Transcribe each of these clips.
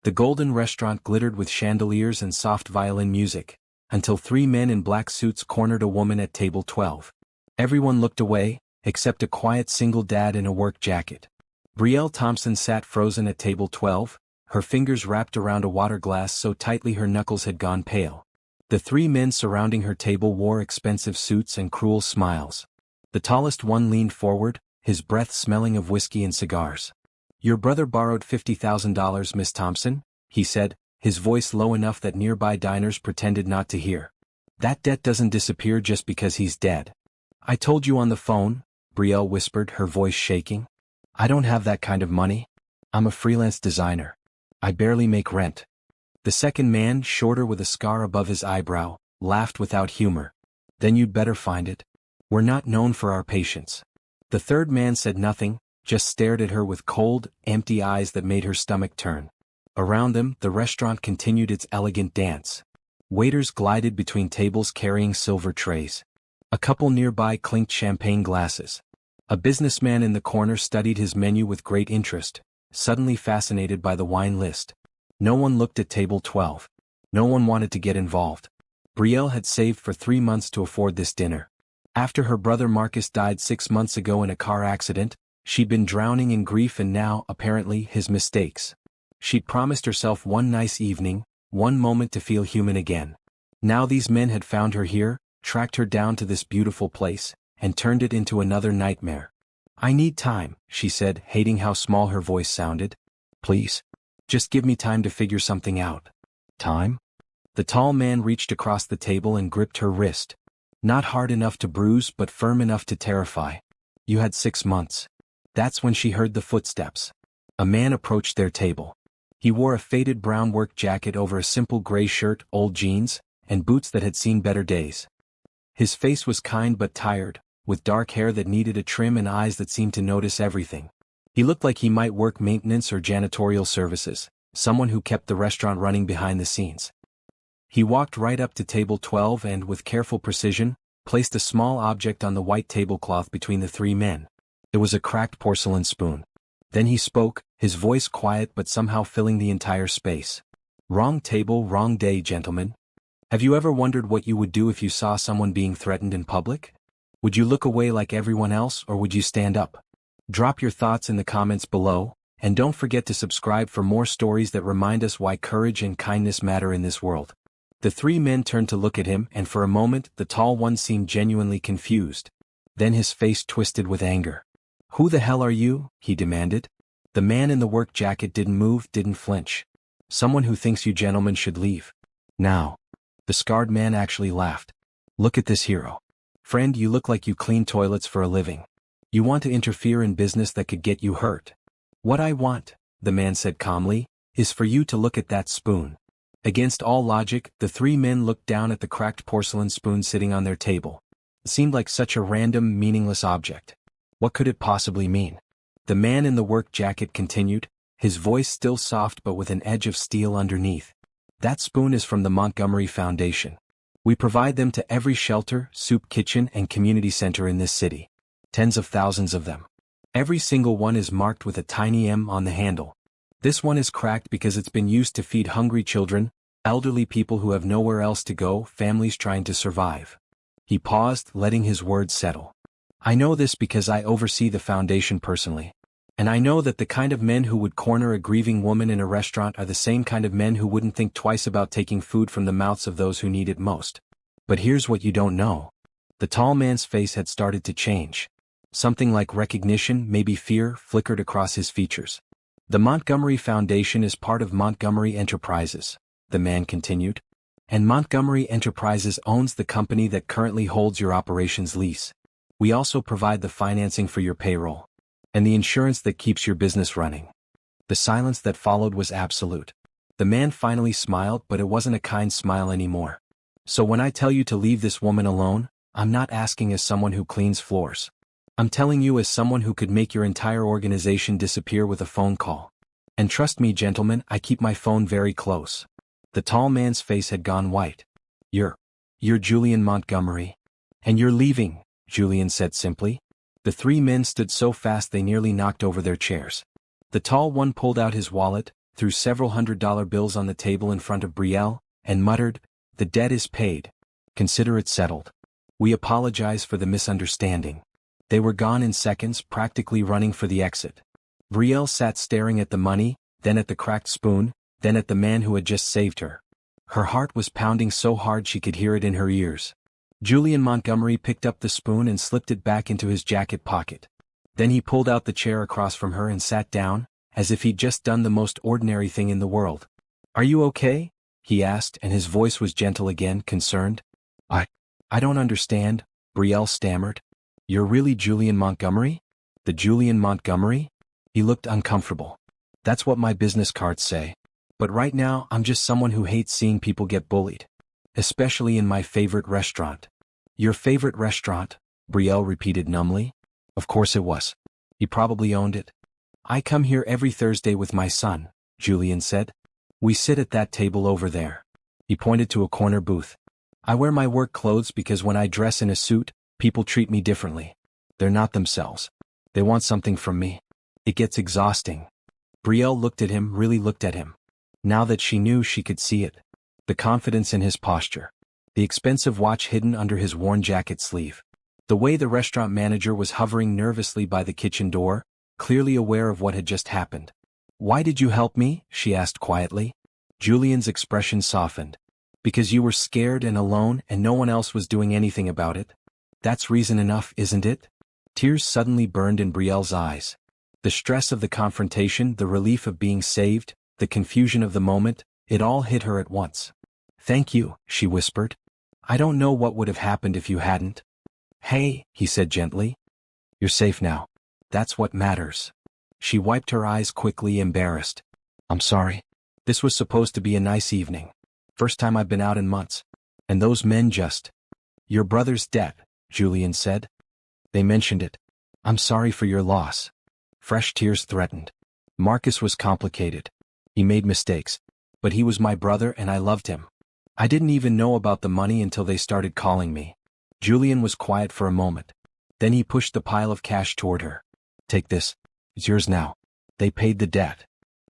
The golden restaurant glittered with chandeliers and soft violin music, until three men in black suits cornered a woman at table 12. Everyone looked away, except a quiet single dad in a work jacket. Brielle Thompson sat frozen at table 12, her fingers wrapped around a water glass so tightly her knuckles had gone pale. The three men surrounding her table wore expensive suits and cruel smiles. The tallest one leaned forward, his breath smelling of whiskey and cigars. "Your brother borrowed $50,000, Miss Thompson," he said, his voice low enough that nearby diners pretended not to hear. "That debt doesn't disappear just because he's dead." "I told you on the phone," Brielle whispered, her voice shaking. "I don't have that kind of money. I'm a freelance designer. I barely make rent." The second man, shorter with a scar above his eyebrow, laughed without humor. "Then you'd better find it. We're not known for our patience." The third man said nothing, just stared at her with cold, empty eyes that made her stomach turn. Around them, the restaurant continued its elegant dance. Waiters glided between tables carrying silver trays. A couple nearby clinked champagne glasses. A businessman in the corner studied his menu with great interest, suddenly fascinated by the wine list. No one looked at table 12. No one wanted to get involved. Brielle had saved for 3 months to afford this dinner. After her brother Marcus died 6 months ago in a car accident, she'd been drowning in grief and now, apparently, his mistakes. She'd promised herself one nice evening, one moment to feel human again. Now these men had found her here, tracked her down to this beautiful place, and turned it into another nightmare. "I need time," she said, hating how small her voice sounded. "Please. Just give me time to figure something out." "Time?" The tall man reached across the table and gripped her wrist. Not hard enough to bruise but firm enough to terrify. "You had 6 months. That's when she heard the footsteps. A man approached their table. He wore a faded brown work jacket over a simple gray shirt, old jeans, and boots that had seen better days. His face was kind but tired, with dark hair that needed a trim and eyes that seemed to notice everything. He looked like he might work maintenance or janitorial services, someone who kept the restaurant running behind the scenes. He walked right up to table 12 and, with careful precision, placed a small object on the white tablecloth between the three men. It was a cracked porcelain spoon. Then he spoke, his voice quiet but somehow filling the entire space. "Wrong table, wrong day, gentlemen. Have you ever wondered what you would do if you saw someone being threatened in public? Would you look away like everyone else or would you stand up? Drop your thoughts in the comments below, and don't forget to subscribe for more stories that remind us why courage and kindness matter in this world." The three men turned to look at him, and for a moment the tall one seemed genuinely confused. Then his face twisted with anger. "Who the hell are you?" he demanded. The man in the work jacket didn't move, didn't flinch. "Someone who thinks you gentlemen should leave. Now." The scarred man actually laughed. "Look at this hero. Friend, you look like you clean toilets for a living. You want to interfere in business that could get you hurt. What I want," the man said calmly, "is for you to look at that spoon." Against all logic, the three men looked down at the cracked porcelain spoon sitting on their table. It seemed like such a random, meaningless object. What could it possibly mean? The man in the work jacket continued, his voice still soft but with an edge of steel underneath. "That spoon is from the Montgomery Foundation. We provide them to every shelter, soup kitchen, and community center in this city. Tens of thousands of them. Every single one is marked with a tiny M on the handle. This one is cracked because it's been used to feed hungry children, elderly people who have nowhere else to go, families trying to survive." He paused, letting his words settle. "I know this because I oversee the foundation personally. And I know that the kind of men who would corner a grieving woman in a restaurant are the same kind of men who wouldn't think twice about taking food from the mouths of those who need it most. But here's what you don't know." The tall man's face had started to change. Something like recognition, maybe fear, flickered across his features. "The Montgomery Foundation is part of Montgomery Enterprises," the man continued. "And Montgomery Enterprises owns the company that currently holds your operations lease. We also provide the financing for your payroll. And the insurance that keeps your business running." The silence that followed was absolute. The man finally smiled, but it wasn't a kind smile anymore. "So when I tell you to leave this woman alone, I'm not asking as someone who cleans floors. I'm telling you as someone who could make your entire organization disappear with a phone call. And trust me, gentlemen, I keep my phone very close." The tall man's face had gone white. You're Julian Montgomery. And you're leaving," Julian said simply. The three men stood so fast they nearly knocked over their chairs. The tall one pulled out his wallet, threw several $100 bills on the table in front of Brielle, and muttered, "The debt is paid. Consider it settled. We apologize for the misunderstanding." They were gone in seconds, practically running for the exit. Brielle sat staring at the money, then at the cracked spoon, then at the man who had just saved her. Her heart was pounding so hard she could hear it in her ears. Julian Montgomery picked up the spoon and slipped it back into his jacket pocket. Then he pulled out the chair across from her and sat down, as if he'd just done the most ordinary thing in the world. "Are you okay?" he asked, and his voice was gentle again, concerned. I don't understand," Brielle stammered. "You're really Julian Montgomery? The Julian Montgomery?" He looked uncomfortable. "That's what my business cards say. But right now I'm just someone who hates seeing people get bullied. Especially in my favorite restaurant." "Your favorite restaurant?" Brielle repeated numbly. Of course it was. He probably owned it. "I come here every Thursday with my son," Julian said. "We sit at that table over there." He pointed to a corner booth. "I wear my work clothes because when I dress in a suit, people treat me differently. They're not themselves. They want something from me. It gets exhausting." Brielle looked at him, really looked at him. Now that she knew, she could see it. The confidence in his posture. The expensive watch hidden under his worn jacket sleeve. The way the restaurant manager was hovering nervously by the kitchen door, clearly aware of what had just happened. "Why did you help me?" she asked quietly. Julian's expression softened. "Because you were scared and alone and no one else was doing anything about it. That's reason enough, isn't it?" Tears suddenly burned in Brielle's eyes. The stress of the confrontation, the relief of being saved, the confusion of the moment, it all hit her at once. "Thank you," she whispered. "I don't know what would have happened if you hadn't." "Hey," he said gently. "You're safe now. That's what matters." She wiped her eyes quickly, embarrassed. "I'm sorry. This was supposed to be a nice evening. First time I've been out in months. And those men just—" "Your brother's debt," Julian said. "They mentioned it. I'm sorry for your loss." Fresh tears threatened. "Marcus was complicated. He made mistakes. But he was my brother and I loved him. I didn't even know about the money until they started calling me." Julian was quiet for a moment. Then he pushed the pile of cash toward her. "Take this. It's yours now. They paid the debt."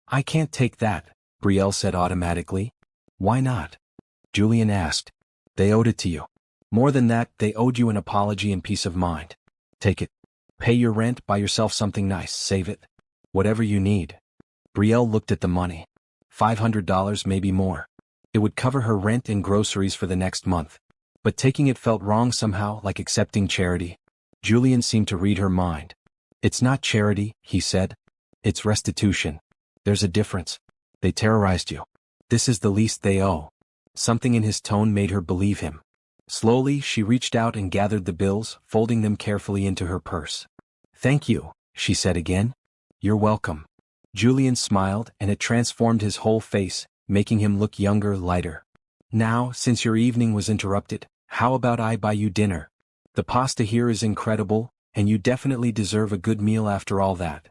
"I can't take that," Brielle said automatically. "Why not?" Julian asked. "They owed it to you. More than that, they owed you an apology and peace of mind. Take it. Pay your rent, buy yourself something nice, save it. Whatever you need." Brielle looked at the money. $500, maybe more. It would cover her rent and groceries for the next month. But taking it felt wrong somehow, like accepting charity. Julian seemed to read her mind. "It's not charity," he said. "It's restitution. There's a difference. They terrorized you. This is the least they owe." Something in his tone made her believe him. Slowly, she reached out and gathered the bills, folding them carefully into her purse. "Thank you," she said again. "You're welcome." Julian smiled, and it transformed his whole face, making him look younger, lighter. "Now, since your evening was interrupted, how about I buy you dinner? The pasta here is incredible, and you definitely deserve a good meal after all that."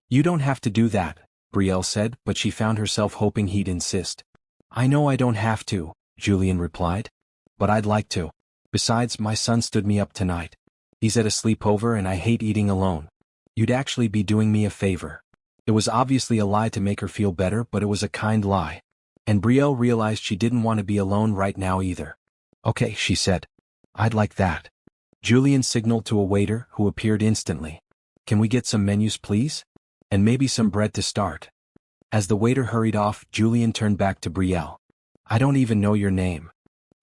"You don't have to do that," Brielle said, but she found herself hoping he'd insist. "I know I don't have to," Julian replied. "But I'd like to. Besides, my son stood me up tonight. He's at a sleepover and I hate eating alone. You'd actually be doing me a favor." It was obviously a lie to make her feel better, but it was a kind lie. And Brielle realized she didn't want to be alone right now either. "Okay," she said. "I'd like that." Julian signaled to a waiter, who appeared instantly. "Can we get some menus, please? And maybe some bread to start." As the waiter hurried off, Julian turned back to Brielle. "I don't even know your name."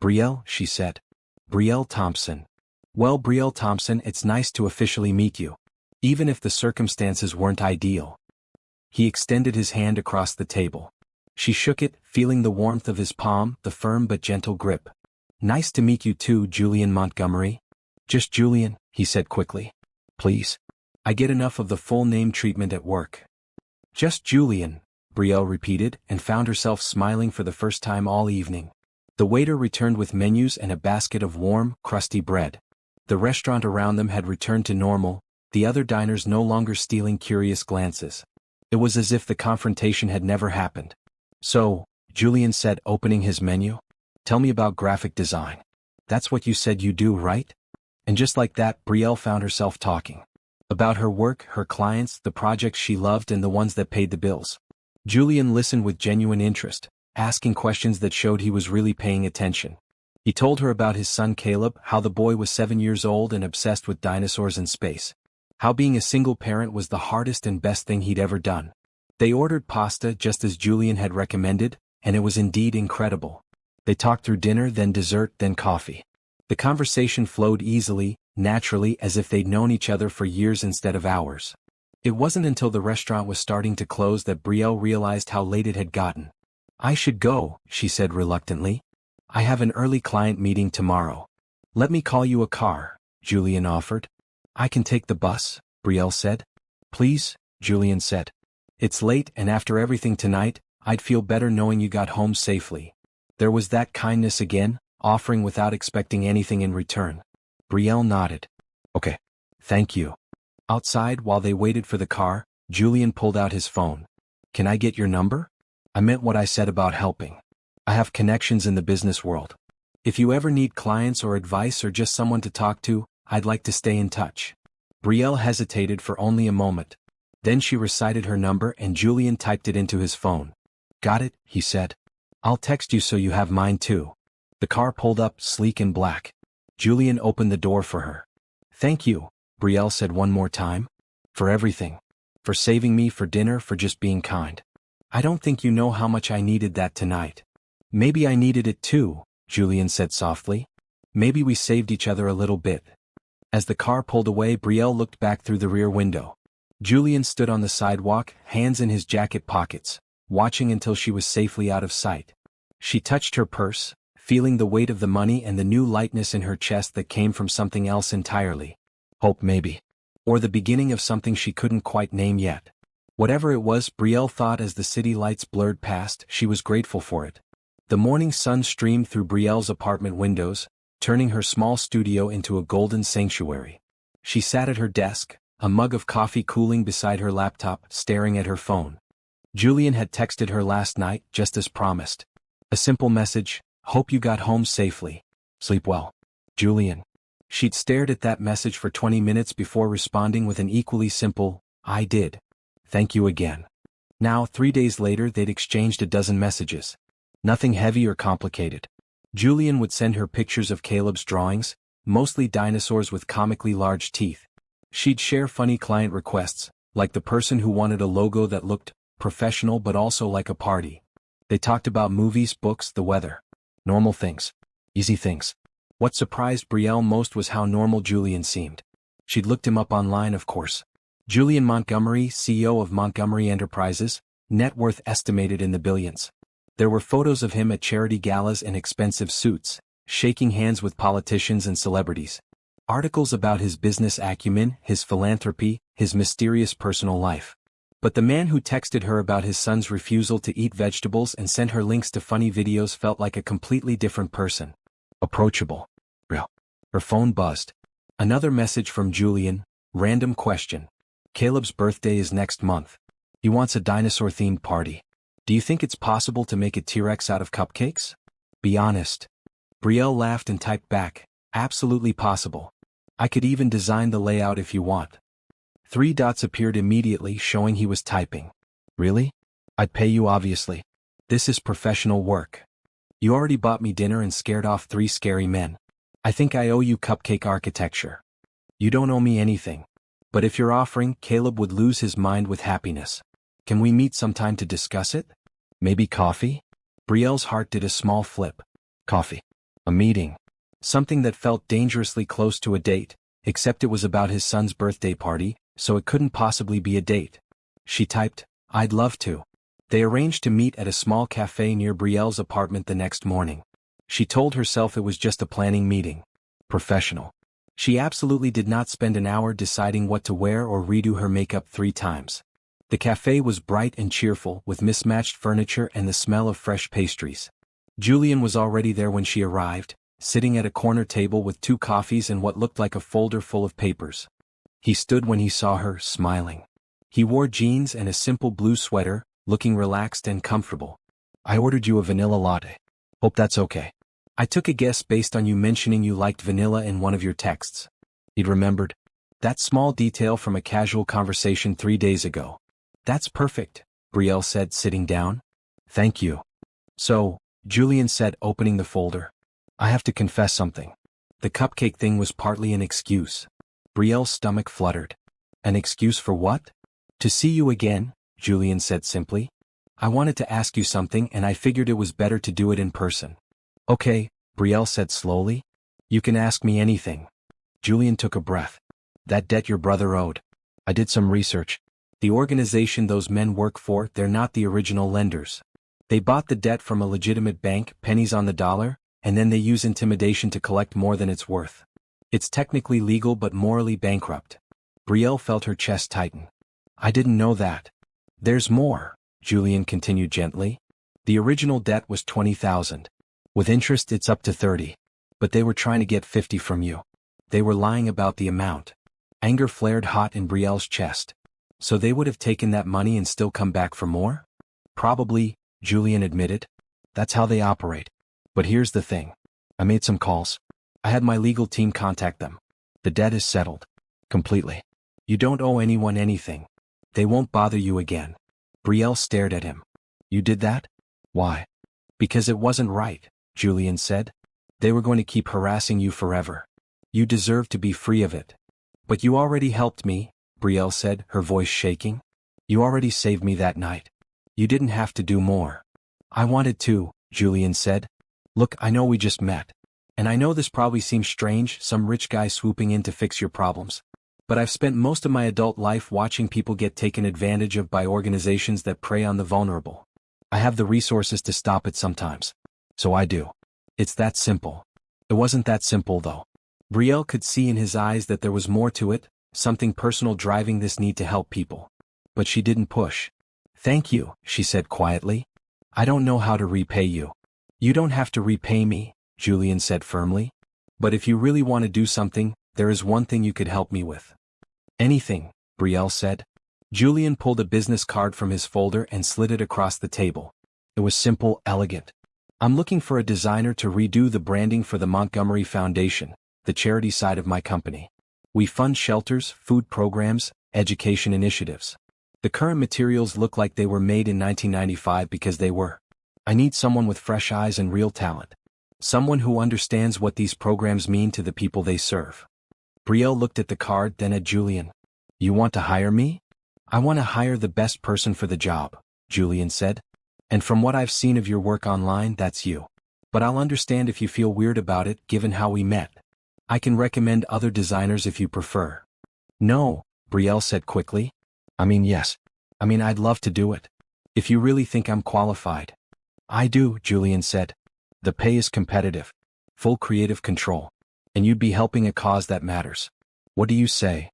"Brielle," she said. "Brielle Thompson." "Well, Brielle Thompson, it's nice to officially meet you. Even if the circumstances weren't ideal." He extended his hand across the table. She shook it, feeling the warmth of his palm, the firm but gentle grip. "Nice to meet you too, Julian Montgomery." "Just Julian," he said quickly. "Please. I get enough of the full name treatment at work." "Just Julian," Brielle repeated, and found herself smiling for the first time all evening. The waiter returned with menus and a basket of warm, crusty bread. The restaurant around them had returned to normal, the other diners no longer stealing curious glances. It was as if the confrontation had never happened. "So," Julian said, opening his menu, "tell me about graphic design. That's what you said you do, right?" And just like that, Brielle found herself talking. About her work, her clients, the projects she loved and the ones that paid the bills. Julian listened with genuine interest, asking questions that showed he was really paying attention. He told her about his son Caleb, how the boy was 7 years old and obsessed with dinosaurs and space. How being a single parent was the hardest and best thing he'd ever done. They ordered pasta just as Julian had recommended, and it was indeed incredible. They talked through dinner, then dessert, then coffee. The conversation flowed easily, naturally, as if they'd known each other for years instead of hours. It wasn't until the restaurant was starting to close that Brielle realized how late it had gotten. "I should go," she said reluctantly. "I have an early client meeting tomorrow." "Let me call you a car," Julian offered. "I can take the bus," Brielle said. "Please," Julian said. "It's late, and after everything tonight, I'd feel better knowing you got home safely." There was that kindness again, offering without expecting anything in return. Brielle nodded. "Okay. Thank you." Outside, while they waited for the car, Julian pulled out his phone. "Can I get your number? I meant what I said about helping. I have connections in the business world. If you ever need clients or advice or just someone to talk to, I'd like to stay in touch." Brielle hesitated for only a moment. Then she recited her number and Julian typed it into his phone. "Got it," he said. "I'll text you so you have mine too." The car pulled up, sleek and black. Julian opened the door for her. "Thank you," Brielle said one more time. "For everything. For saving me, for dinner, for just being kind. I don't think you know how much I needed that tonight." "Maybe I needed it too," Julian said softly. "Maybe we saved each other a little bit." As the car pulled away, Brielle looked back through the rear window. Julian stood on the sidewalk, hands in his jacket pockets, watching until she was safely out of sight. She touched her purse, feeling the weight of the money and the new lightness in her chest that came from something else entirely. Hope maybe. Or the beginning of something she couldn't quite name yet. Whatever it was, Brielle thought as the city lights blurred past, she was grateful for it. The morning sun streamed through Brielle's apartment windows, turning her small studio into a golden sanctuary. She sat at her desk, a mug of coffee cooling beside her laptop, staring at her phone. Julian had texted her last night, just as promised. A simple message: "Hope you got home safely. Sleep well. Julian." She'd stared at that message for 20 minutes before responding with an equally simple, "I did. Thank you again." Now, 3 days later, they'd exchanged a dozen messages. Nothing heavy or complicated. Julian would send her pictures of Caleb's drawings, mostly dinosaurs with comically large teeth. She'd share funny client requests, like the person who wanted a logo that looked professional but also like a party. They talked about movies, books, the weather. Normal things. Easy things. What surprised Brielle most was how normal Julian seemed. She'd looked him up online, of course. Julian Montgomery, CEO of Montgomery Enterprises, net worth estimated in the billions. There were photos of him at charity galas in expensive suits, shaking hands with politicians and celebrities. Articles about his business acumen, his philanthropy, his mysterious personal life. But the man who texted her about his son's refusal to eat vegetables and sent her links to funny videos felt like a completely different person. Approachable. Real. Her phone buzzed. Another message from Julian. Random question. "Caleb's birthday is next month. He wants a dinosaur-themed party. Do you think it's possible to make a T-Rex out of cupcakes? Be honest." Brielle laughed and typed back, "Absolutely possible. I could even design the layout if you want." 3 dots appeared immediately, showing he was typing. "Really? I'd pay you, obviously. This is professional work. You already bought me dinner and scared off 3 scary men. I think I owe you cupcake architecture. You don't owe me anything. But if you're offering, Caleb would lose his mind with happiness. Can we meet sometime to discuss it? Maybe coffee?" Brielle's heart did a small flip. Coffee. A meeting. Something that felt dangerously close to a date, except it was about his son's birthday party, so it couldn't possibly be a date. She typed, "I'd love to." They arranged to meet at a small cafe near Brielle's apartment the next morning. She told herself it was just a planning meeting. Professional. She absolutely did not spend an hour deciding what to wear or redo her makeup 3 times. The cafe was bright and cheerful, with mismatched furniture and the smell of fresh pastries. Julian was already there when she arrived, sitting at a corner table with 2 coffees and what looked like a folder full of papers. He stood when he saw her, smiling. He wore jeans and a simple blue sweater, looking relaxed and comfortable. "I ordered you a vanilla latte. Hope that's okay. I took a guess based on you mentioning you liked vanilla in one of your texts." He'd remembered. That small detail from a casual conversation 3 days ago. "That's perfect," Brielle said, sitting down. Thank you. So, Julian said, opening the folder. I have to confess something. The cupcake thing was partly an excuse. Brielle's stomach fluttered. An excuse for what? To see you again, Julian said simply. I wanted to ask you something and I figured it was better to do it in person. Okay, Brielle said slowly. You can ask me anything. Julian took a breath. That debt your brother owed. I did some research. The organization those men work for, they're not the original lenders. They bought the debt from a legitimate bank, pennies on the dollar, and then they use intimidation to collect more than it's worth. It's technically legal but morally bankrupt. Brielle felt her chest tighten. I didn't know that. There's more, Julian continued gently. The original debt was $20,000. With interest it's up to 30. But they were trying to get 50 from you. They were lying about the amount. Anger flared hot in Brielle's chest. So they would have taken that money and still come back for more? Probably, Julian admitted. That's how they operate. But here's the thing. I made some calls. I had my legal team contact them. The debt is settled. Completely. You don't owe anyone anything. They won't bother you again. Brielle stared at him. You did that? Why? Because it wasn't right, Julian said. They were going to keep harassing you forever. You deserve to be free of it. But you already helped me, Brielle said, her voice shaking. You already saved me that night. You didn't have to do more. I wanted to, Julian said. Look, I know we just met. And I know this probably seems strange, some rich guy swooping in to fix your problems. But I've spent most of my adult life watching people get taken advantage of by organizations that prey on the vulnerable. I have the resources to stop it sometimes. So I do. It's that simple. It wasn't that simple though. Brielle could see in his eyes that there was more to it, something personal driving this need to help people. But she didn't push. Thank you, she said quietly. I don't know how to repay you. You don't have to repay me, Julian said firmly. But if you really want to do something, there is one thing you could help me with. Anything, Brielle said. Julian pulled a business card from his folder and slid it across the table. It was simple, elegant. I'm looking for a designer to redo the branding for the Montgomery Foundation, the charity side of my company. We fund shelters, food programs, education initiatives. The current materials look like they were made in 1995 because they were. I need someone with fresh eyes and real talent. Someone who understands what these programs mean to the people they serve. Brielle looked at the card, then at Julian. You want to hire me? I want to hire the best person for the job, Julian said. And from what I've seen of your work online, that's you. But I'll understand if you feel weird about it, given how we met. I can recommend other designers if you prefer. No, Brielle said quickly. Yes. I'd love to do it. If you really think I'm qualified. I do, Julian said. The pay is competitive. Full creative control. And you'd be helping a cause that matters. What do you say?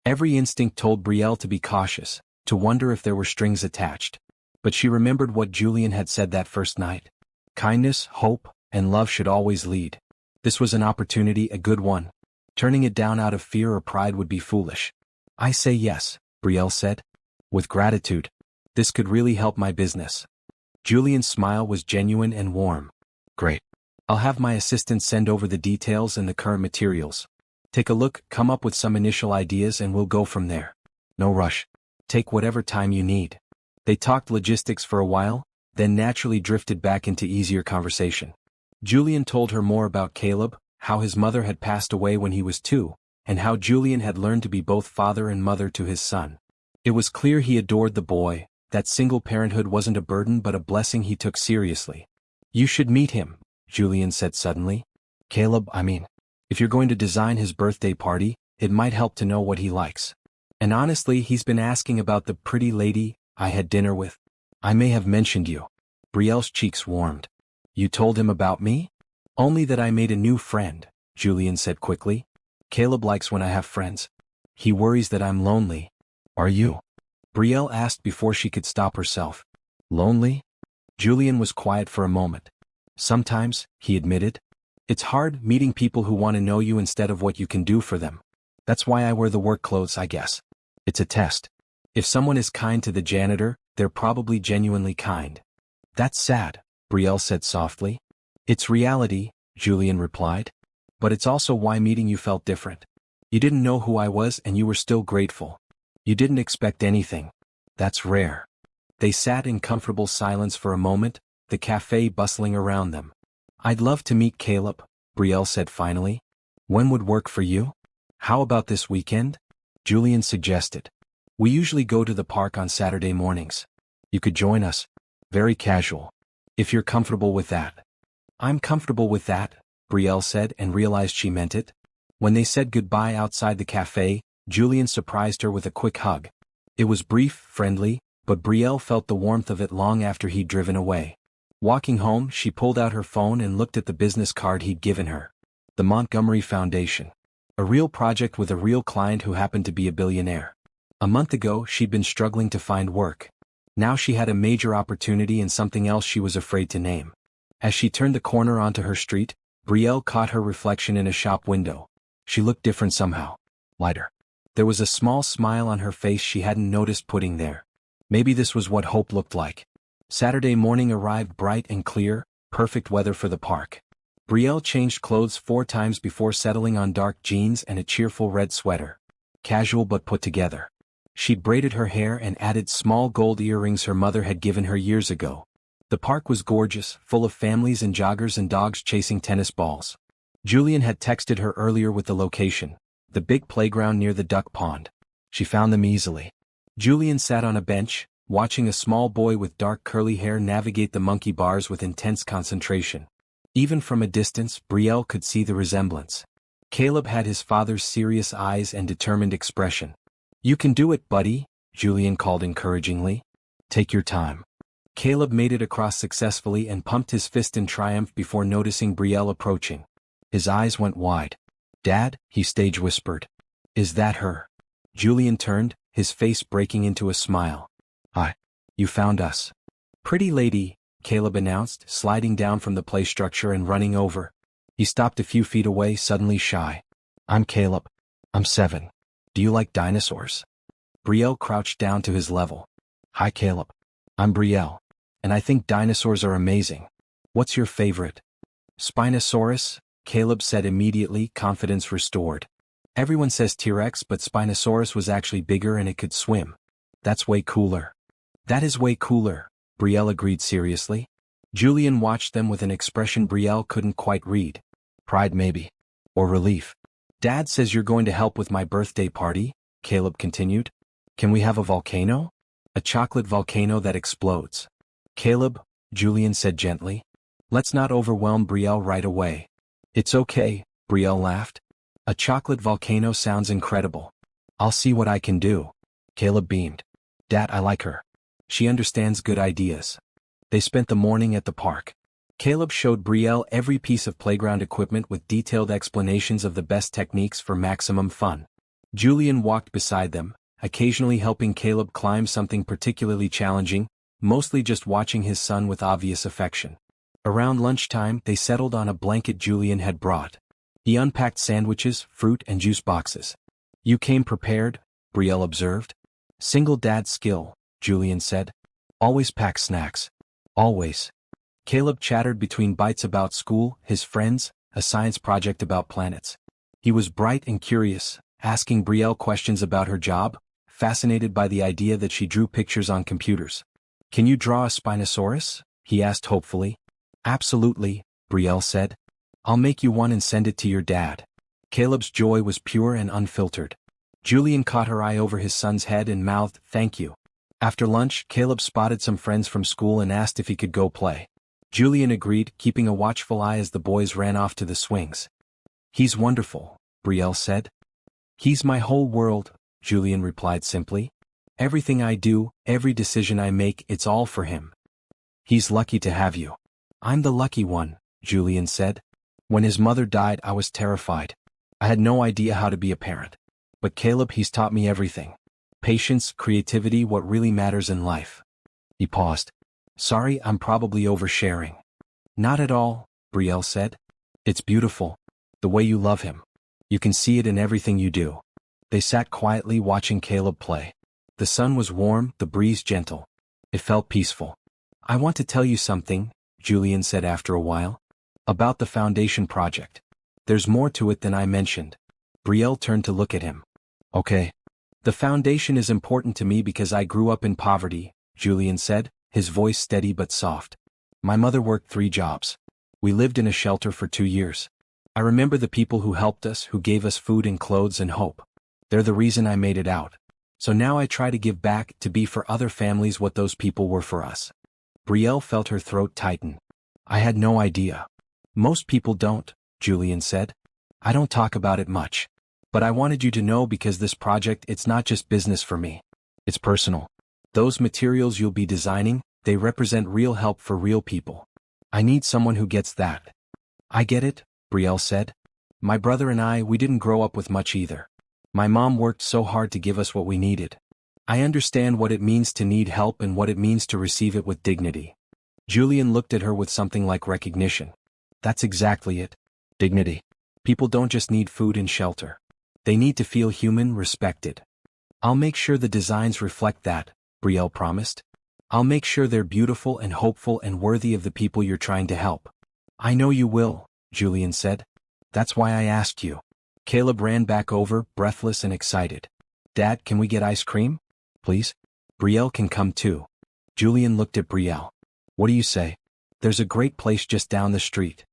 Every instinct told Brielle to be cautious, to wonder if there were strings attached. But she remembered what Julian had said that first night. Kindness, hope, and love should always lead. This was an opportunity, a good one. Turning it down out of fear or pride would be foolish. I say yes, Brielle said. With gratitude. This could really help my business. Julian's smile was genuine and warm. Great. I'll have my assistant send over the details and the current materials. Take a look, come up with some initial ideas and we'll go from there. No rush. Take whatever time you need. They talked logistics for a while, then naturally drifted back into easier conversation. Julian told her more about Caleb, how his mother had passed away when he was 2, and how Julian had learned to be both father and mother to his son. It was clear he adored the boy, that single parenthood wasn't a burden but a blessing he took seriously. You should meet him, Julian said suddenly. Caleb, if you're going to design his birthday party, it might help to know what he likes. And honestly, he's been asking about the pretty lady I had dinner with. I may have mentioned you. Brielle's cheeks warmed. You told him about me? Only that I made a new friend, Julian said quickly. Caleb likes when I have friends. He worries that I'm lonely. Are you? Brielle asked before she could stop herself. Lonely? Julian was quiet for a moment. Sometimes, he admitted. It's hard meeting people who want to know you instead of what you can do for them. That's why I wear the work clothes, I guess. It's a test. If someone is kind to the janitor, they're probably genuinely kind. That's sad, Brielle said softly. It's reality, Julian replied. But it's also why meeting you felt different. You didn't know who I was and you were still grateful. You didn't expect anything. That's rare. They sat in comfortable silence for a moment, the cafe bustling around them. "I'd love to meet Caleb," Brielle said finally. "When would work for you?" "How about this weekend?" Julian suggested. "We usually go to the park on Saturday mornings. You could join us." Very casual. "If you're comfortable with that." "I'm comfortable with that," Brielle said and realized she meant it. When they said goodbye outside the cafe, Julian surprised her with a quick hug. It was brief, friendly, but Brielle felt the warmth of it long after he'd driven away. Walking home, she pulled out her phone and looked at the business card he'd given her. The Montgomery Foundation. A real project with a real client who happened to be a billionaire. A month ago, she'd been struggling to find work. Now she had a major opportunity and something else she was afraid to name. As she turned the corner onto her street, Brielle caught her reflection in a shop window. She looked different somehow. Lighter. There was a small smile on her face she hadn't noticed putting there. Maybe this was what hope looked like. Saturday morning arrived bright and clear, perfect weather for the park. Brielle changed clothes 4 times before settling on dark jeans and a cheerful red sweater. Casual but put together. She'd braided her hair and added small gold earrings her mother had given her years ago. The park was gorgeous, full of families and joggers and dogs chasing tennis balls. Julian had texted her earlier with the location, the big playground near the duck pond. She found them easily. Julian sat on a bench, watching a small boy with dark curly hair navigate the monkey bars with intense concentration. Even from a distance, Brielle could see the resemblance. Caleb had his father's serious eyes and determined expression. "You can do it, buddy," Julian called encouragingly. "Take your time." Caleb made it across successfully and pumped his fist in triumph before noticing Brielle approaching. His eyes went wide. "Dad," he stage whispered. "Is that her?" Julian turned, his face breaking into a smile. "Hi. You found us." "Pretty lady," Caleb announced, sliding down from the play structure and running over. He stopped a few feet away, suddenly shy. "I'm Caleb. I'm 7. Do you like dinosaurs?" Brielle crouched down to his level. "Hi Caleb. I'm Brielle. And I think dinosaurs are amazing. What's your favorite?" "Spinosaurus," Caleb said immediately, confidence restored. "Everyone says T-Rex, but Spinosaurus was actually bigger and it could swim. That's way cooler." "That is way cooler," Brielle agreed seriously. Julian watched them with an expression Brielle couldn't quite read. Pride maybe. Or relief. "Dad says you're going to help with my birthday party," Caleb continued. "Can we have a volcano? A chocolate volcano that explodes." "Caleb," Julian said gently. "Let's not overwhelm Brielle right away." "It's okay," Brielle laughed. "A chocolate volcano sounds incredible. I'll see what I can do." Caleb beamed. "Dad, I like her. She understands good ideas." They spent the morning at the park. Caleb showed Brielle every piece of playground equipment with detailed explanations of the best techniques for maximum fun. Julian walked beside them, occasionally helping Caleb climb something particularly challenging, mostly just watching his son with obvious affection. Around lunchtime, they settled on a blanket Julian had brought. He unpacked sandwiches, fruit, and juice boxes. "You came prepared," Brielle observed. "Single dad skill," Julian said. "Always pack snacks. Always." Caleb chattered between bites about school, his friends, a science project about planets. He was bright and curious, asking Brielle questions about her job, fascinated by the idea that she drew pictures on computers. "Can you draw a Spinosaurus?" he asked hopefully. "Absolutely," Brielle said. "I'll make you one and send it to your dad." Caleb's joy was pure and unfiltered. Julian caught her eye over his son's head and mouthed, "Thank you." After lunch, Caleb spotted some friends from school and asked if he could go play. Julian agreed, keeping a watchful eye as the boys ran off to the swings. "He's wonderful," Brielle said. "He's my whole world," Julian replied simply. "Everything I do, every decision I make, it's all for him." "He's lucky to have you." "I'm the lucky one," Julian said. "When his mother died, I was terrified. I had no idea how to be a parent. But Caleb, he's taught me everything. Patience, creativity, what really matters in life." He paused. "Sorry, I'm probably oversharing." "Not at all," Brielle said. "It's beautiful. The way you love him. You can see it in everything you do." They sat quietly watching Caleb play. The sun was warm, the breeze gentle. It felt peaceful. "I want to tell you something," Julian said after a while. "About the foundation project. There's more to it than I mentioned." Brielle turned to look at him. "Okay." "The foundation is important to me because I grew up in poverty," Julian said, his voice steady but soft. My mother worked 3 jobs. We lived in a shelter for 2 years. I remember the people who helped us, who gave us food and clothes and hope. They're the reason I made it out. So now I try to give back, to be for other families what those people were for us. Brielle felt her throat tighten. I had no idea. Most people don't, Julian said. I don't talk about it much. But I wanted you to know because this project, it's not just business for me. It's personal. Those materials you'll be designing, they represent real help for real people. I need someone who gets that. I get it, Brielle said. My brother and I, we didn't grow up with much either. My mom worked so hard to give us what we needed. I understand what it means to need help and what it means to receive it with dignity. Julian looked at her with something like recognition. That's exactly it. Dignity. People don't just need food and shelter. They need to feel human, respected. I'll make sure the designs reflect that, Brielle promised. I'll make sure they're beautiful and hopeful and worthy of the people you're trying to help. I know you will, Julian said. That's why I asked you. Caleb ran back over, breathless and excited. Dad, can we get ice cream? Please? Brielle can come too. Julian looked at Brielle. What do you say? There's a great place just down the street.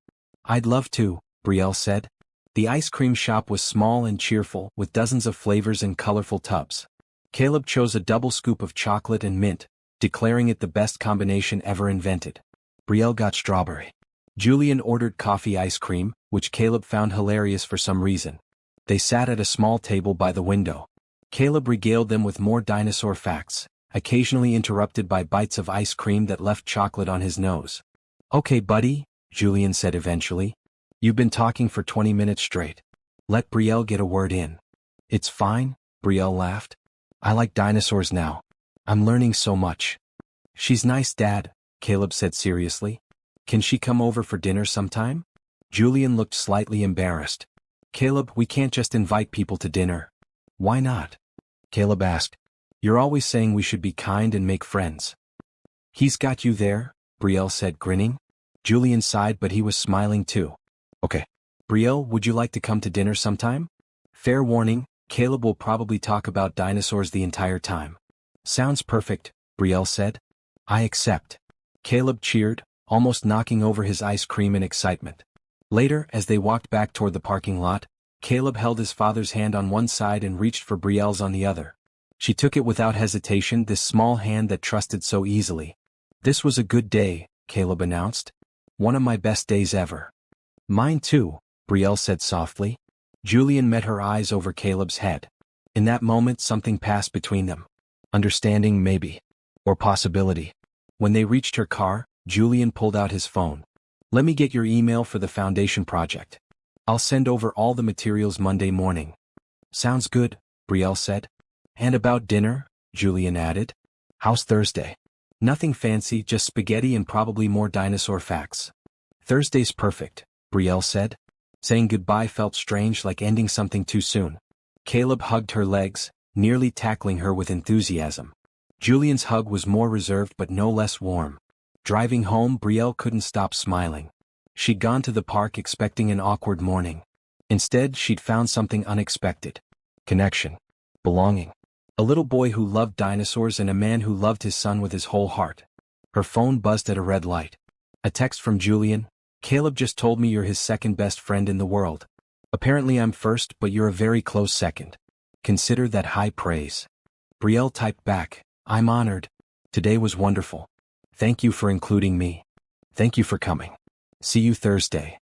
I'd love to, Brielle said. The ice cream shop was small and cheerful, with dozens of flavors and colorful tubs. Caleb chose a double scoop of chocolate and mint, declaring it the best combination ever invented. Brielle got strawberry. Julian ordered coffee ice cream, which Caleb found hilarious for some reason. They sat at a small table by the window. Caleb regaled them with more dinosaur facts, occasionally interrupted by bites of ice cream that left chocolate on his nose. Okay, buddy, Julian said eventually. You've been talking for 20 minutes straight. Let Brielle get a word in. It's fine, Brielle laughed. I like dinosaurs now. I'm learning so much. She's nice, Dad, Caleb said seriously. Can she come over for dinner sometime? Julian looked slightly embarrassed. Caleb, we can't just invite people to dinner. Why not? Caleb asked. You're always saying we should be kind and make friends. He's got you there, Brielle said, grinning. Julian sighed, but he was smiling too. Okay. Brielle, would you like to come to dinner sometime? Fair warning, Caleb will probably talk about dinosaurs the entire time. Sounds perfect, Brielle said. I accept. Caleb cheered, almost knocking over his ice cream in excitement. Later, as they walked back toward the parking lot, Caleb held his father's hand on one side and reached for Brielle's on the other. She took it without hesitation, this small hand that trusted so easily. This was a good day, Caleb announced. One of my best days ever. Mine too, Brielle said softly. Julian met her eyes over Caleb's head. In that moment something passed between them. Understanding, maybe. Or possibility. When they reached her car, Julian pulled out his phone. Let me get your email for the foundation project. I'll send over all the materials Monday morning. Sounds good, Brielle said. And about dinner, Julian added. How's Thursday? Nothing fancy, just spaghetti and probably more dinosaur facts. Thursday's perfect, Brielle said. Saying goodbye felt strange, like ending something too soon. Caleb hugged her legs, nearly tackling her with enthusiasm. Julian's hug was more reserved but no less warm. Driving home, Brielle couldn't stop smiling. She'd gone to the park expecting an awkward morning. Instead, she'd found something unexpected. Connection. Belonging. A little boy who loved dinosaurs and a man who loved his son with his whole heart. Her phone buzzed at a red light. A text from Julian. Caleb just told me you're his second best friend in the world. Apparently I'm first, but you're a very close second. Consider that high praise. Brielle typed back, I'm honored. Today was wonderful. Thank you for including me. Thank you for coming. See you Thursday.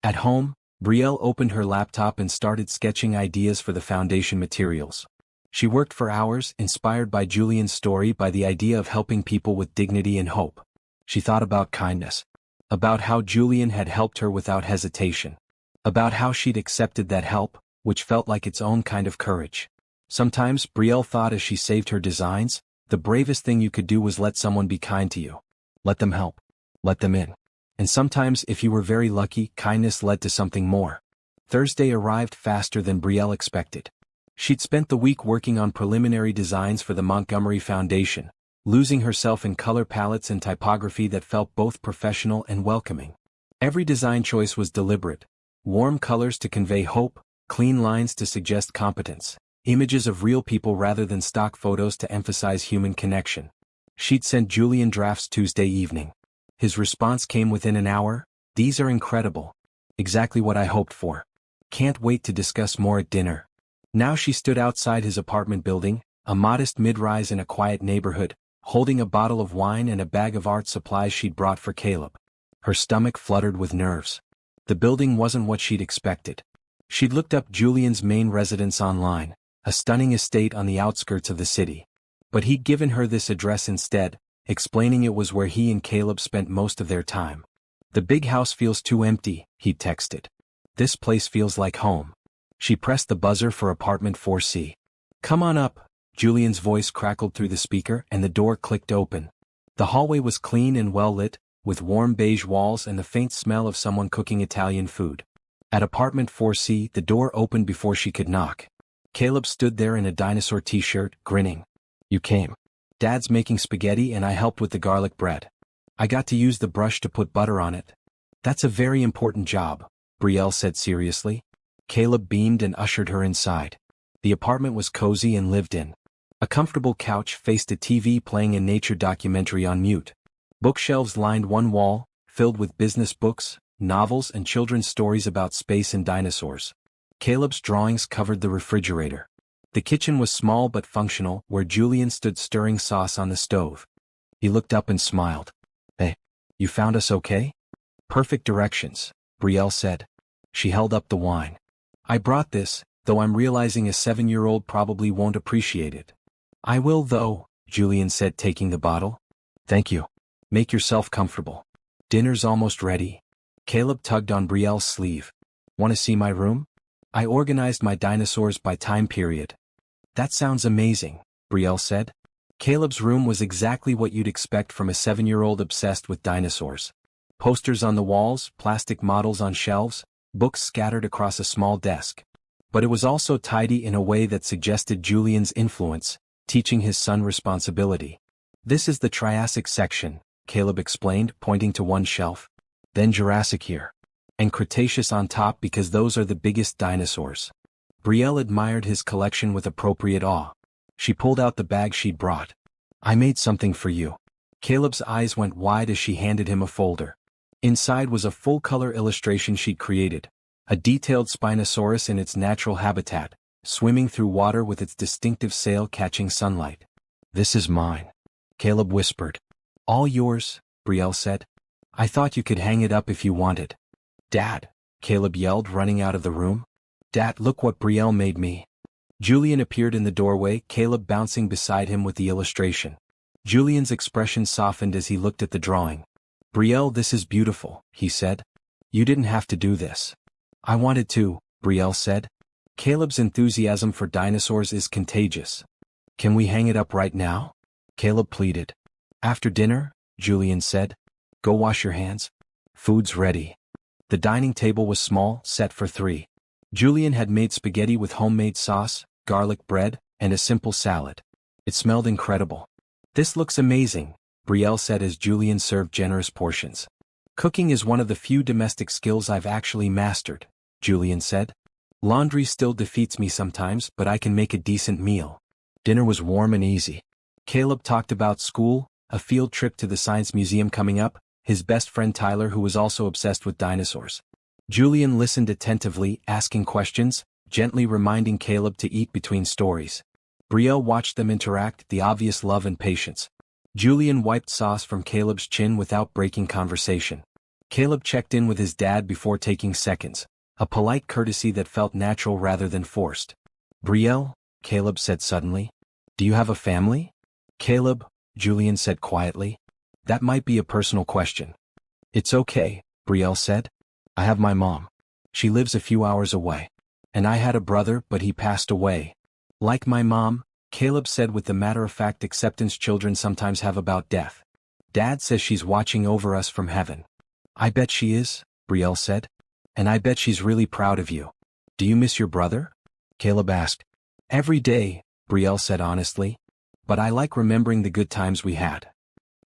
At home, Brielle opened her laptop and started sketching ideas for the foundation materials. She worked for hours, inspired by Julian's story, by the idea of helping people with dignity and hope. She thought about kindness. About how Julian had helped her without hesitation. About how she'd accepted that help, which felt like its own kind of courage. Sometimes, Brielle thought as she saved her designs, the bravest thing you could do was let someone be kind to you. Let them help. Let them in. And sometimes, if you were very lucky, kindness led to something more. Thursday arrived faster than Brielle expected. She'd spent the week working on preliminary designs for the Montgomery Foundation, losing herself in color palettes and typography that felt both professional and welcoming. Every design choice was deliberate. Warm colors to convey hope, clean lines to suggest competence, images of real people rather than stock photos to emphasize human connection. She'd sent Julian drafts Tuesday evening. His response came within an hour. "These are incredible. Exactly what I hoped for. Can't wait to discuss more at dinner." Now she stood outside his apartment building, a modest mid-rise in a quiet neighborhood, holding a bottle of wine and a bag of art supplies she'd brought for Caleb. Her stomach fluttered with nerves. The building wasn't what she'd expected. She'd looked up Julian's main residence online, a stunning estate on the outskirts of the city. But he'd given her this address instead, explaining it was where he and Caleb spent most of their time. "The big house feels too empty," he'd texted. "This place feels like home." She pressed the buzzer for apartment 4C. "Come on up," Julian's voice crackled through the speaker and the door clicked open. The hallway was clean and well lit, with warm beige walls and the faint smell of someone cooking Italian food. At apartment 4C, the door opened before she could knock. Caleb stood there in a dinosaur t-shirt, grinning. "You came. Dad's making spaghetti and I helped with the garlic bread. I got to use the brush to put butter on it." "That's a very important job," Brielle said seriously. Caleb beamed and ushered her inside. The apartment was cozy and lived in. A comfortable couch faced a TV playing a nature documentary on mute. Bookshelves lined one wall, filled with business books, novels and children's stories about space and dinosaurs. Caleb's drawings covered the refrigerator. The kitchen was small but functional, where Julian stood stirring sauce on the stove. He looked up and smiled. "Hey, you found us okay?" "Perfect directions," Brielle said. She held up the wine. "I brought this, though I'm realizing a 7-year-old probably won't appreciate it." "I will though," Julian said, taking the bottle. "Thank you. Make yourself comfortable. Dinner's almost ready." Caleb tugged on Brielle's sleeve. "Want to see my room? I organized my dinosaurs by time period." "That sounds amazing," Brielle said. Caleb's room was exactly what you'd expect from a 7-year-old obsessed with dinosaurs. Posters on the walls, plastic models on shelves, books scattered across a small desk. But it was also tidy in a way that suggested Julian's influence, teaching his son responsibility. "This is the Triassic section," Caleb explained, pointing to one shelf. "Then Jurassic here. And Cretaceous on top because those are the biggest dinosaurs." Brielle admired his collection with appropriate awe. She pulled out the bag she'd brought. "I made something for you." Caleb's eyes went wide as she handed him a folder. Inside was a full-color illustration she'd created. A detailed Spinosaurus in its natural habitat, swimming through water with its distinctive sail catching sunlight. "This is mine," Caleb whispered. "All yours," Brielle said. "I thought you could hang it up if you wanted." "Dad," Caleb yelled, running out of the room. "Dad, look what Brielle made me." Julian appeared in the doorway, Caleb bouncing beside him with the illustration. Julian's expression softened as he looked at the drawing. "Brielle, this is beautiful," he said. "You didn't have to do this." "I wanted to," Brielle said. Caleb's enthusiasm for dinosaurs is contagious. "Can we hang it up right now?" Caleb pleaded. "After dinner," Julian said. "Go wash your hands. Food's ready." The dining table was small, set for 3. Julian had made spaghetti with homemade sauce, garlic bread, and a simple salad. It smelled incredible. "This looks amazing," Brielle said as Julian served generous portions. "Cooking is one of the few domestic skills I've actually mastered," Julian said. "Laundry still defeats me sometimes, but I can make a decent meal." Dinner was warm and easy. Caleb talked about school, a field trip to the Science Museum coming up, his best friend Tyler who was also obsessed with dinosaurs. Julian listened attentively, asking questions, gently reminding Caleb to eat between stories. Brielle watched them interact, the obvious love and patience. Julian wiped sauce from Caleb's chin without breaking conversation. Caleb checked in with his dad before taking seconds, a polite courtesy that felt natural rather than forced. "Brielle," Caleb said suddenly, "do you have a family?" "Caleb," Julian said quietly, "that might be a personal question." "It's okay," Brielle said. "I have my mom. She lives a few hours away. And I had a brother, but he passed away." "Like my mom," Caleb said with the matter-of-fact acceptance children sometimes have about death. "Dad says she's watching over us from heaven." "I bet she is," Brielle said. "And I bet she's really proud of you." "Do you miss your brother?" Caleb asked. "Every day," Brielle said honestly. "But I like remembering the good times we had."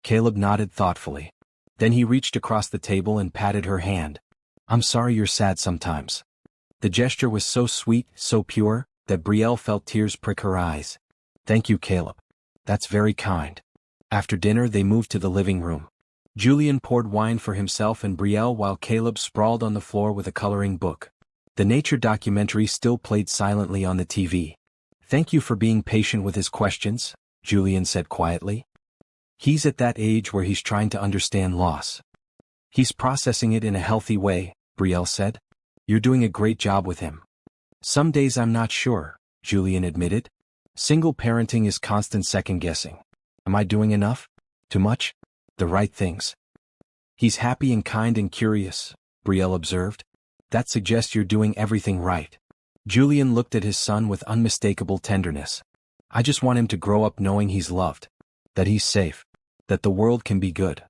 Caleb nodded thoughtfully. Then he reached across the table and patted her hand. "I'm sorry you're sad sometimes." The gesture was so sweet, so pure, that Brielle felt tears prick her eyes. "Thank you, Caleb. That's very kind." After dinner they moved to the living room. Julian poured wine for himself and Brielle while Caleb sprawled on the floor with a coloring book. The nature documentary still played silently on the TV. "Thank you for being patient with his questions," Julian said quietly. "He's at that age where he's trying to understand loss. He's processing it in a healthy way," Brielle said. "You're doing a great job with him." "Some days I'm not sure," Julian admitted. "Single parenting is constant second-guessing. Am I doing enough? Too much? The right things?" "He's happy and kind and curious," Brielle observed. "That suggests you're doing everything right." Julian looked at his son with unmistakable tenderness. "I just want him to grow up knowing he's loved, that he's safe, that the world can be good."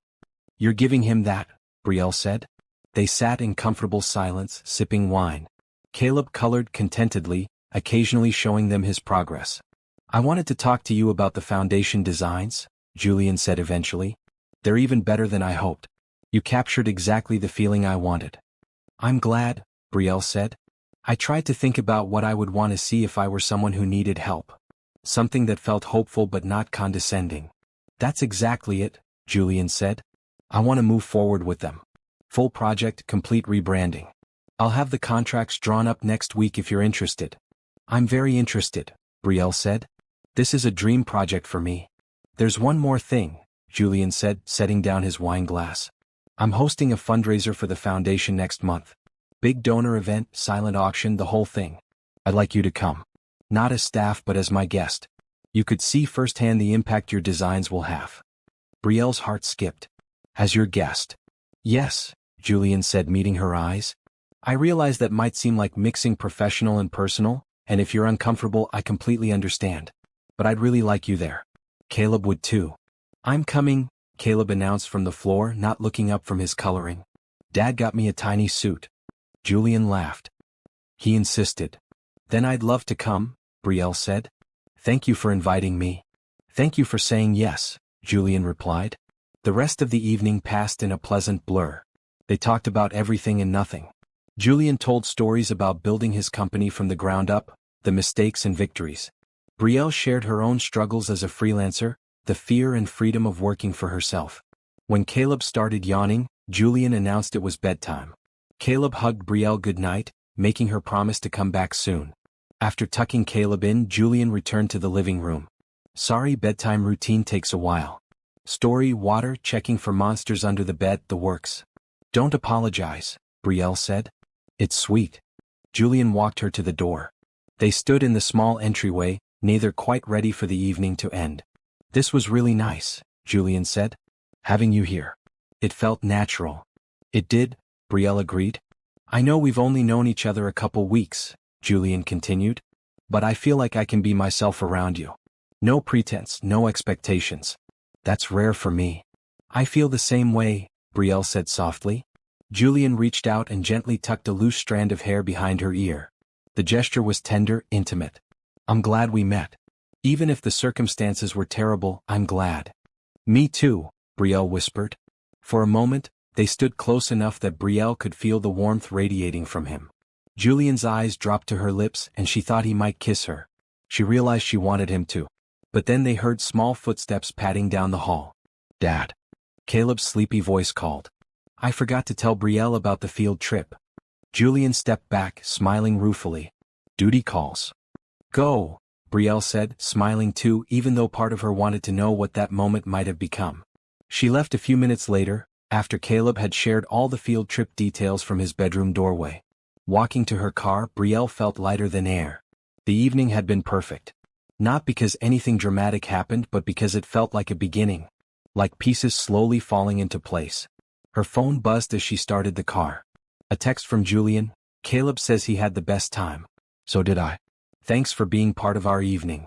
"You're giving him that," Brielle said. They sat in comfortable silence, sipping wine. Caleb colored contentedly, occasionally showing them his progress. "I wanted to talk to you about the foundation designs," Julian said eventually. "They're even better than I hoped. You captured exactly the feeling I wanted." "I'm glad," Brielle said. "I tried to think about what I would want to see if I were someone who needed help. Something that felt hopeful but not condescending." "That's exactly it," Julian said. "I want to move forward with them. Full project, complete rebranding. I'll have the contracts drawn up next week if you're interested." "I'm very interested," Brielle said. "This is a dream project for me." "There's one more thing," Julian said, setting down his wine glass. "I'm hosting a fundraiser for the foundation next month. Big donor event, silent auction, the whole thing. I'd like you to come. Not as staff but as my guest. You could see firsthand the impact your designs will have." Brielle's heart skipped. "As your guest?" "Yes," Julian said, meeting her eyes. "I realize that might seem like mixing professional and personal, and if you're uncomfortable I completely understand. But I'd really like you there. Caleb would too." "I'm coming," Caleb announced from the floor, not looking up from his coloring. "Dad got me a tiny suit." Julian laughed. "He insisted." "Then I'd love to come," Brielle said. "Thank you for inviting me." "Thank you for saying yes," Julian replied. The rest of the evening passed in a pleasant blur. They talked about everything and nothing. Julian told stories about building his company from the ground up, the mistakes and victories. Brielle shared her own struggles as a freelancer, the fear and freedom of working for herself. When Caleb started yawning, Julian announced it was bedtime. Caleb hugged Brielle goodnight, making her promise to come back soon. After tucking Caleb in, Julian returned to the living room. "Sorry, bedtime routine takes a while. Story, water, checking for monsters under the bed, the works." "Don't apologize," Brielle said. "It's sweet." Julian walked her to the door. They stood in the small entryway, neither quite ready for the evening to end. "This was really nice," Julian said. "Having you here. It felt natural." "It did," Brielle agreed. "I know we've only known each other a couple weeks," Julian continued. "But I feel like I can be myself around you. No pretense, no expectations. That's rare for me." "I feel the same way," Brielle said softly. Julian reached out and gently tucked a loose strand of hair behind her ear. The gesture was tender, intimate. "I'm glad we met. Even if the circumstances were terrible, I'm glad." "Me too," Brielle whispered. For a moment, they stood close enough that Brielle could feel the warmth radiating from him. Julian's eyes dropped to her lips and she thought he might kiss her. She realized she wanted him to. But then they heard small footsteps padding down the hall. "Dad." Caleb's sleepy voice called. "I forgot to tell Brielle about the field trip." Julian stepped back, smiling ruefully. "Duty calls." "Go," Brielle said, smiling too, even though part of her wanted to know what that moment might have become. She left a few minutes later, after Caleb had shared all the field trip details from his bedroom doorway. Walking to her car, Brielle felt lighter than air. The evening had been perfect. Not because anything dramatic happened but because it felt like a beginning. Like pieces slowly falling into place. Her phone buzzed as she started the car. A text from Julian. "Caleb says he had the best time. So did I. Thanks for being part of our evening."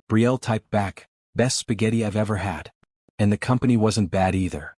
Brielle typed back, "Best spaghetti I've ever had. And the company wasn't bad either."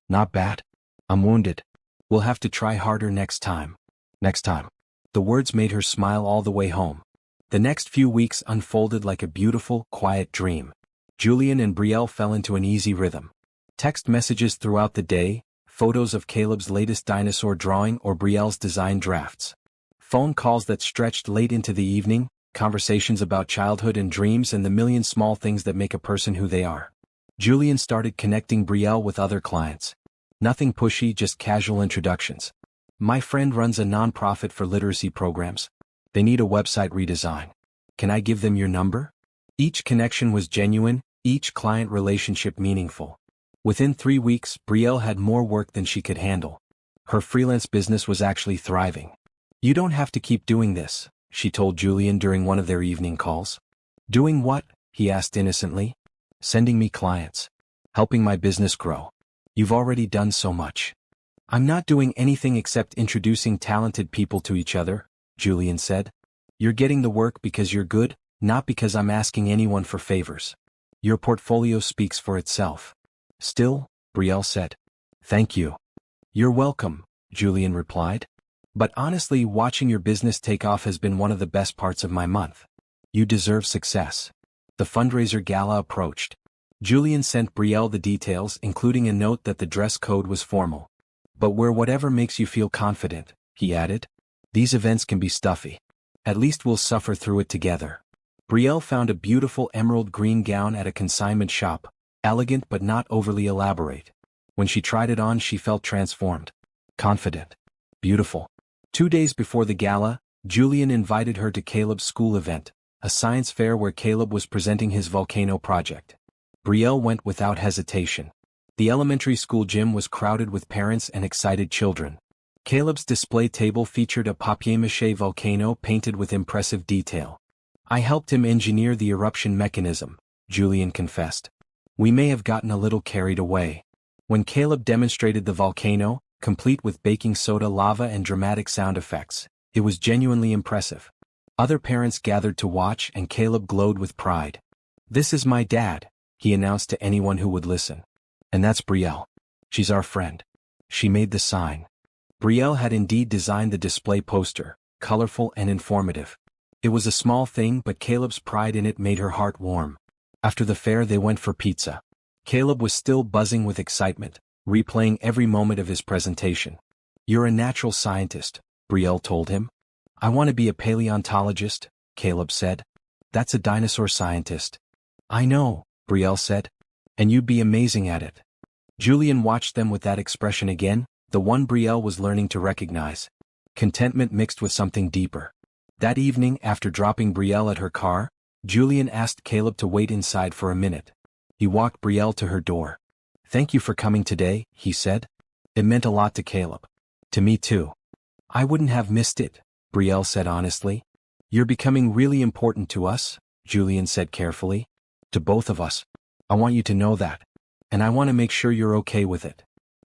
"Not bad? I'm wounded. We'll have to try harder next time." "Next time." The words made her smile all the way home. The next few weeks unfolded like a beautiful, quiet dream. Julian and Brielle fell into an easy rhythm. Text messages throughout the day, photos of Caleb's latest dinosaur drawing or Brielle's design drafts. Phone calls that stretched late into the evening, conversations about childhood and dreams and the million small things that make a person who they are. Julian started connecting Brielle with other clients. Nothing pushy, just casual introductions. My friend runs a nonprofit for literacy programs. They need a website redesign. Can I give them your number? Each connection was genuine, each client relationship meaningful. Within 3 weeks, Brielle had more work than she could handle. Her freelance business was actually thriving. You don't have to keep doing this, she told Julian during one of their evening calls. Doing what? He asked innocently. Sending me clients. Helping my business grow. You've already done so much. I'm not doing anything except introducing talented people to each other, Julian said. You're getting the work because you're good, not because I'm asking anyone for favors. Your portfolio speaks for itself. Still, Brielle said. Thank you. You're welcome, Julian replied. But honestly, watching your business take off has been one of the best parts of my month. You deserve success. The fundraiser gala approached. Julian sent Brielle the details, including a note that the dress code was formal. But wear whatever makes you feel confident, he added. These events can be stuffy. At least we'll suffer through it together. Brielle found a beautiful emerald green gown at a consignment shop, elegant but not overly elaborate. When she tried it on, she felt transformed. Confident. Beautiful. 2 days before the gala, Julian invited her to Caleb's school event, a science fair where Caleb was presenting his volcano project. Brielle went without hesitation. The elementary school gym was crowded with parents and excited children. Caleb's display table featured a papier-mâché volcano painted with impressive detail. I helped him engineer the eruption mechanism, Julian confessed. We may have gotten a little carried away. When Caleb demonstrated the volcano, complete with baking soda lava and dramatic sound effects, it was genuinely impressive. Other parents gathered to watch and Caleb glowed with pride. This is my dad, he announced to anyone who would listen. And that's Brielle. She's our friend. She made the sign. Brielle had indeed designed the display poster, colorful and informative. It was a small thing, but Caleb's pride in it made her heart warm. After the fair they went for pizza. Caleb was still buzzing with excitement, replaying every moment of his presentation. You're a natural scientist, Brielle told him. I want to be a paleontologist, Caleb said. That's a dinosaur scientist. I know, Brielle said. And you'd be amazing at it. Julian watched them with that expression again, the one Brielle was learning to recognize. Contentment mixed with something deeper. That evening, after dropping Brielle at her car, Julian asked Caleb to wait inside for a minute. He walked Brielle to her door. Thank you for coming today, he said. It meant a lot to Caleb. To me too. I wouldn't have missed it, Brielle said honestly. You're becoming really important to us, Julian said carefully. To both of us. I want you to know that. And I want to make sure you're okay with it.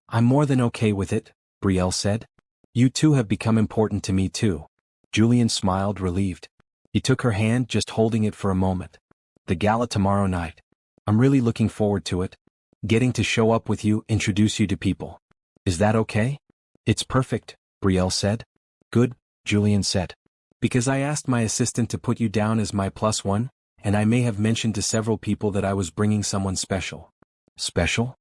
I'm more than okay with it, Brielle said. You two have become important to me too. Julian smiled, relieved. He took her hand, just holding it for a moment. The gala tomorrow night. I'm really looking forward to it. Getting to show up with you, introduce you to people. Is that okay? It's perfect, Brielle said. Good, Julian said. Because I asked my assistant to put you down as my +1, and I may have mentioned to several people that I was bringing someone special. Special?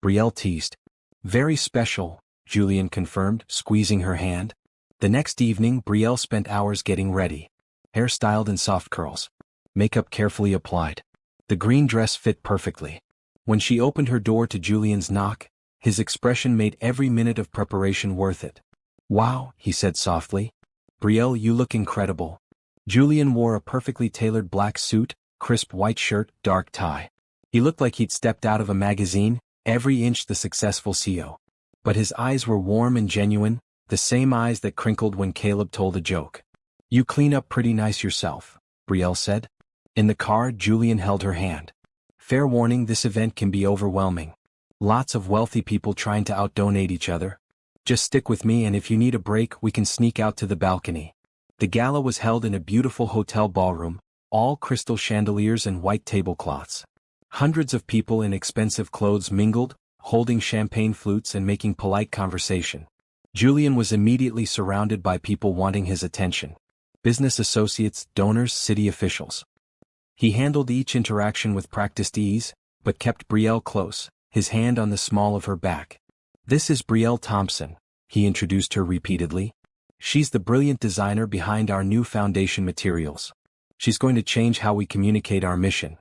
Brielle teased. Very special, Julian confirmed, squeezing her hand. The next evening, Brielle spent hours getting ready. Hair styled in soft curls. Makeup carefully applied. The green dress fit perfectly. When she opened her door to Julian's knock, his expression made every minute of preparation worth it. Wow, he said softly. Brielle, you look incredible. Julian wore a perfectly tailored black suit, crisp white shirt, dark tie. He looked like he'd stepped out of a magazine, every inch the successful CEO. But his eyes were warm and genuine, the same eyes that crinkled when Caleb told a joke. You clean up pretty nice yourself, Brielle said. In the car, Julian held her hand. Fair warning, this event can be overwhelming. Lots of wealthy people trying to outdonate each other. Just stick with me, and if you need a break, we can sneak out to the balcony. The gala was held in a beautiful hotel ballroom, all crystal chandeliers and white tablecloths. Hundreds of people in expensive clothes mingled, holding champagne flutes and making polite conversation. Julian was immediately surrounded by people wanting his attention. Business associates, donors, city officials. He handled each interaction with practiced ease, but kept Brielle close, his hand on the small of her back. This is Brielle Thompson, he introduced her repeatedly. She's the brilliant designer behind our new foundation materials. She's going to change how we communicate our mission.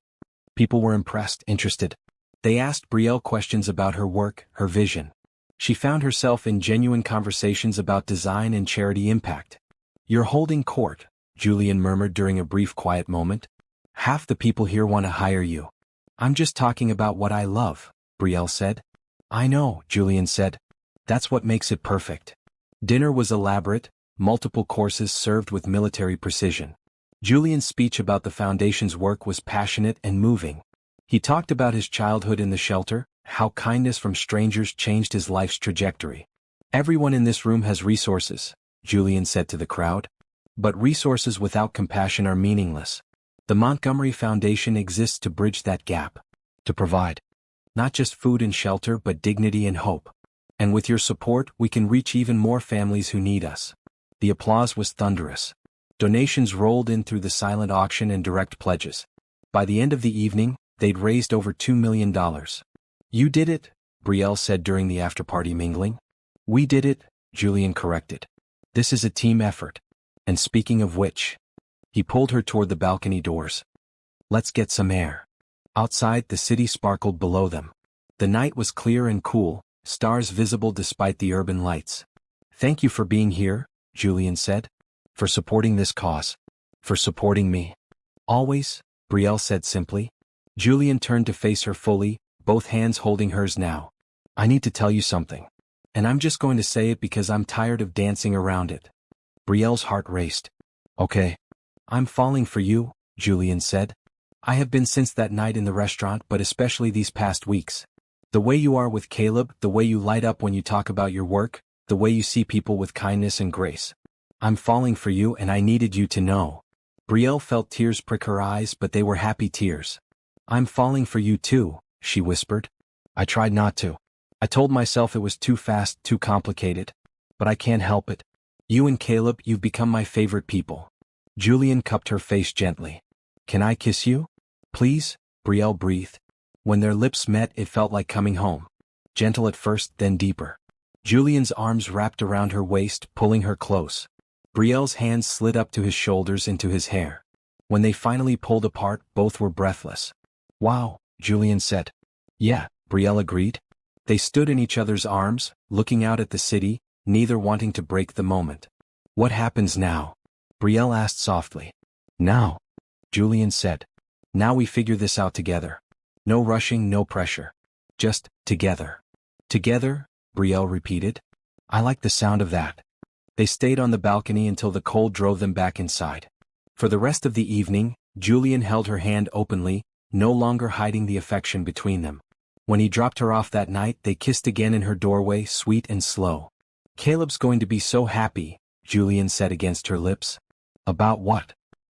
People were impressed, interested. They asked Brielle questions about her work, her vision. She found herself in genuine conversations about design and charity impact. "You're holding court," Julian murmured during a brief quiet moment. "Half the people here want to hire you." "I'm just talking about what I love," Brielle said. "I know," Julian said. "That's what makes it perfect." Dinner was elaborate, multiple courses served with military precision. Julian's speech about the Foundation's work was passionate and moving. He talked about his childhood in the shelter, how kindness from strangers changed his life's trajectory. "Everyone in this room has resources," Julian said to the crowd. "But resources without compassion are meaningless. The Montgomery Foundation exists to bridge that gap. To provide not just food and shelter but dignity and hope. And with your support we can reach even more families who need us." The applause was thunderous. Donations rolled in through the silent auction and direct pledges. By the end of the evening, they'd raised over $2 million. "You did it," Brielle said during the after-party mingling. "We did it," Julian corrected. "This is a team effort. And speaking of which," he pulled her toward the balcony doors. "Let's get some air." Outside, the city sparkled below them. The night was clear and cool, stars visible despite the urban lights. "Thank you for being here," Julian said. "For supporting this cause. For supporting me." "Always," Brielle said simply. Julian turned to face her fully, both hands holding hers now. "I need to tell you something. And I'm just going to say it because I'm tired of dancing around it." Brielle's heart raced. "Okay." "I'm falling for you," Julian said. "I have been since that night in the restaurant but especially these past weeks. The way you are with Caleb, the way you light up when you talk about your work, the way you see people with kindness and grace. I'm falling for you and I needed you to know." Brielle felt tears prick her eyes but they were happy tears. "I'm falling for you too," she whispered. "I tried not to. I told myself it was too fast, too complicated. But I can't help it. You and Caleb, you've become my favorite people." Julian cupped her face gently. "Can I kiss you? Please?" Brielle breathed. When their lips met it felt like coming home. Gentle at first, then deeper. Julian's arms wrapped around her waist, pulling her close. Brielle's hands slid up to his shoulders into his hair. When they finally pulled apart, both were breathless. "Wow," Julian said. "Yeah," Brielle agreed. They stood in each other's arms, looking out at the city, neither wanting to break the moment. "What happens now?" Brielle asked softly. "Now," Julian said. "Now we figure this out together. No rushing, no pressure. Just, together." "Together," Brielle repeated. "I like the sound of that." They stayed on the balcony until the cold drove them back inside. For the rest of the evening, Julian held her hand openly, no longer hiding the affection between them. When he dropped her off that night, they kissed again in her doorway, sweet and slow. "Caleb's going to be so happy," Julian said against her lips. "About what?"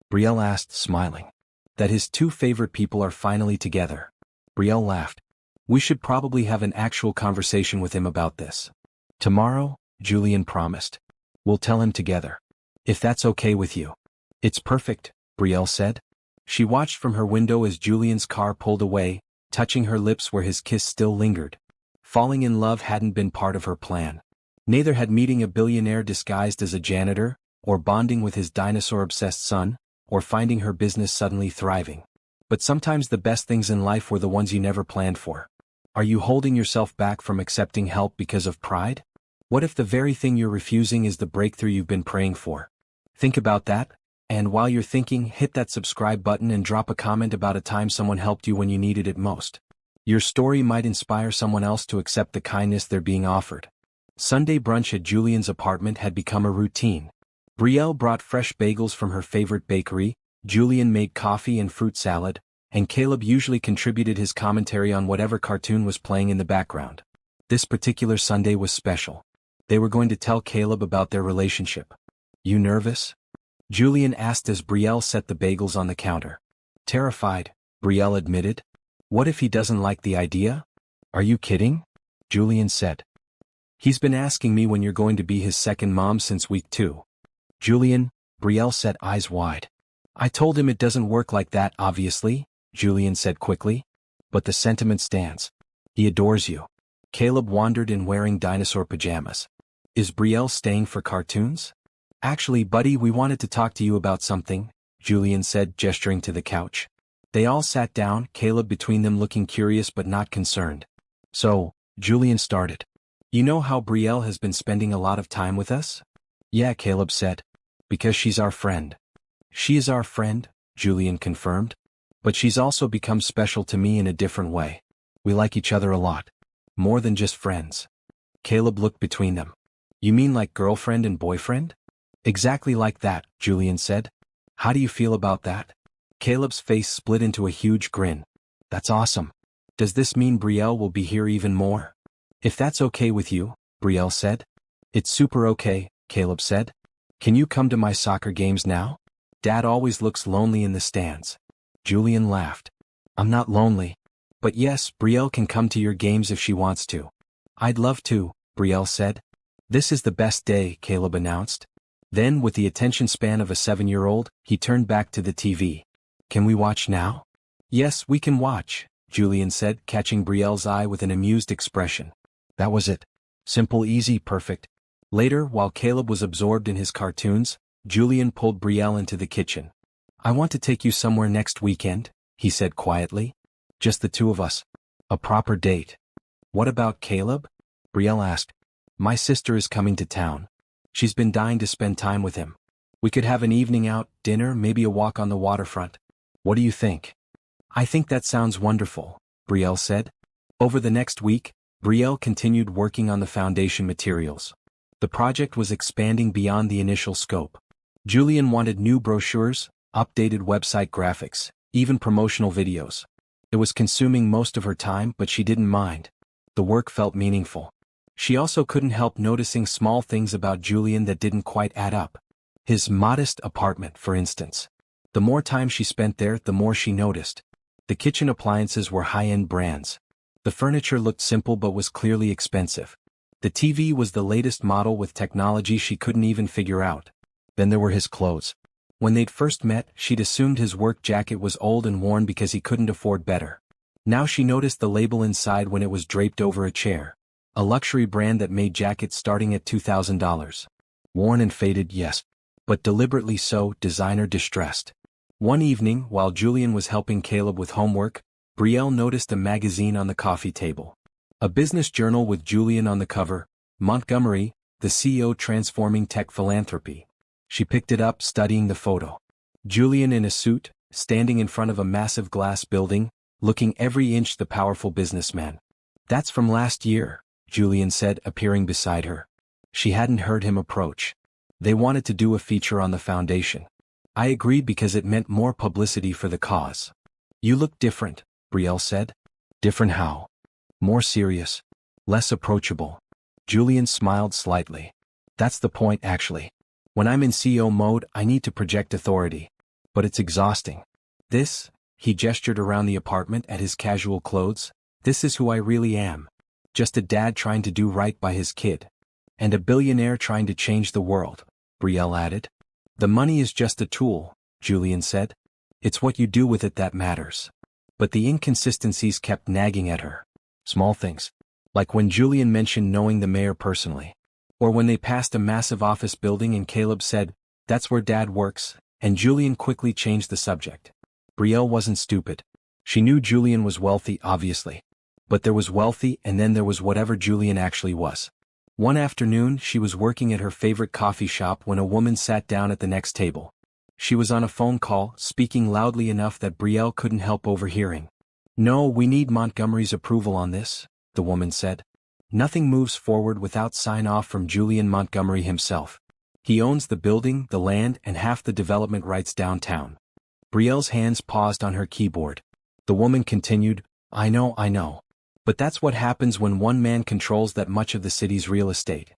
Brielle asked, smiling. "That his two favorite people are finally together." Brielle laughed. "We should probably have an actual conversation with him about this." "Tomorrow," Julian promised. "We'll tell him together. If that's okay with you." "It's perfect," Brielle said. She watched from her window as Julian's car pulled away, touching her lips where his kiss still lingered. Falling in love hadn't been part of her plan. Neither had meeting a billionaire disguised as a janitor, or bonding with his dinosaur-obsessed son, or finding her business suddenly thriving. But sometimes the best things in life were the ones you never planned for. Are you holding yourself back from accepting help because of pride? What if the very thing you're refusing is the breakthrough you've been praying for? Think about that, and while you're thinking, hit that subscribe button and drop a comment about a time someone helped you when you needed it most. Your story might inspire someone else to accept the kindness they're being offered. Sunday brunch at Julian's apartment had become a routine. Brielle brought fresh bagels from her favorite bakery, Julian made coffee and fruit salad, and Caleb usually contributed his commentary on whatever cartoon was playing in the background. This particular Sunday was special. They were going to tell Caleb about their relationship. "You nervous?" Julian asked as Brielle set the bagels on the counter. "Terrified," Brielle admitted. "What if he doesn't like the idea?" "Are you kidding?" Julian said. "He's been asking me when you're going to be his second mom since week 2. "Julian," Brielle said, eyes wide. "I told him it doesn't work like that, obviously," Julian said quickly. "But the sentiment stands. He adores you." Caleb wandered in wearing dinosaur pajamas. "Is Brielle staying for cartoons?" "Actually, buddy, we wanted to talk to you about something," Julian said, gesturing to the couch. They all sat down, Caleb between them looking curious but not concerned. So, Julian started. You know how Brielle has been spending a lot of time with us? Yeah, Caleb said. Because she's our friend. She is our friend, Julian confirmed. But she's also become special to me in a different way. We like each other a lot. More than just friends. Caleb looked between them. You mean like girlfriend and boyfriend? Exactly like that, Julian said. How do you feel about that? Caleb's face split into a huge grin. That's awesome. Does this mean Brielle will be here even more? If that's okay with you, Brielle said. It's super okay, Caleb said. Can you come to my soccer games now? Dad always looks lonely in the stands. Julian laughed. I'm not lonely. But yes, Brielle can come to your games if she wants to. I'd love to, Brielle said. This is the best day, Caleb announced. Then, with the attention span of a 7-year-old, he turned back to the TV. Can we watch now? Yes, we can watch, Julian said, catching Brielle's eye with an amused expression. That was it. Simple, easy, perfect. Later, while Caleb was absorbed in his cartoons, Julian pulled Brielle into the kitchen. I want to take you somewhere next weekend, he said quietly. Just the two of us. A proper date. What about Caleb? Brielle asked. My sister is coming to town. She's been dying to spend time with him. We could have an evening out, dinner, maybe a walk on the waterfront. What do you think? I think that sounds wonderful, Brielle said. Over the next week, Brielle continued working on the foundation materials. The project was expanding beyond the initial scope. Julian wanted new brochures, updated website graphics, even promotional videos. It was consuming most of her time, but she didn't mind. The work felt meaningful. She also couldn't help noticing small things about Julian that didn't quite add up. His modest apartment, for instance. The more time she spent there, the more she noticed. The kitchen appliances were high-end brands. The furniture looked simple but was clearly expensive. The TV was the latest model with technology she couldn't even figure out. Then there were his clothes. When they'd first met, she'd assumed his work jacket was old and worn because he couldn't afford better. Now she noticed the label inside when it was draped over a chair. A luxury brand that made jackets starting at $2,000. Worn and faded, yes. But deliberately so, designer distressed. One evening, while Julian was helping Caleb with homework, Brielle noticed a magazine on the coffee table. A business journal with Julian on the cover, Montgomery, the CEO transforming tech philanthropy. She picked it up, studying the photo. Julian in a suit, standing in front of a massive glass building, looking every inch the powerful businessman. That's from last year, Julian said, appearing beside her. She hadn't heard him approach. They wanted to do a feature on the foundation. I agreed because it meant more publicity for the cause. You look different, Brielle said. Different how? More serious. Less approachable. Julian smiled slightly. That's the point, actually. When I'm in CEO mode, I need to project authority. But it's exhausting. This, he gestured around the apartment at his casual clothes, this is who I really am. Just a dad trying to do right by his kid. And a billionaire trying to change the world, Brielle added. The money is just a tool, Julian said. It's what you do with it that matters. But the inconsistencies kept nagging at her. Small things. Like when Julian mentioned knowing the mayor personally. Or when they passed a massive office building and Caleb said, that's where Dad works, and Julian quickly changed the subject. Brielle wasn't stupid. She knew Julian was wealthy, obviously. But there was wealthy and then there was whatever Julian actually was. One afternoon, she was working at her favorite coffee shop when a woman sat down at the next table. She was on a phone call, speaking loudly enough that Brielle couldn't help overhearing. No, we need Montgomery's approval on this, the woman said. Nothing moves forward without sign-off from Julian Montgomery himself. He owns the building, the land, and half the development rights downtown. Brielle's hands paused on her keyboard. The woman continued, I know. But that's what happens when one man controls that much of the city's real estate.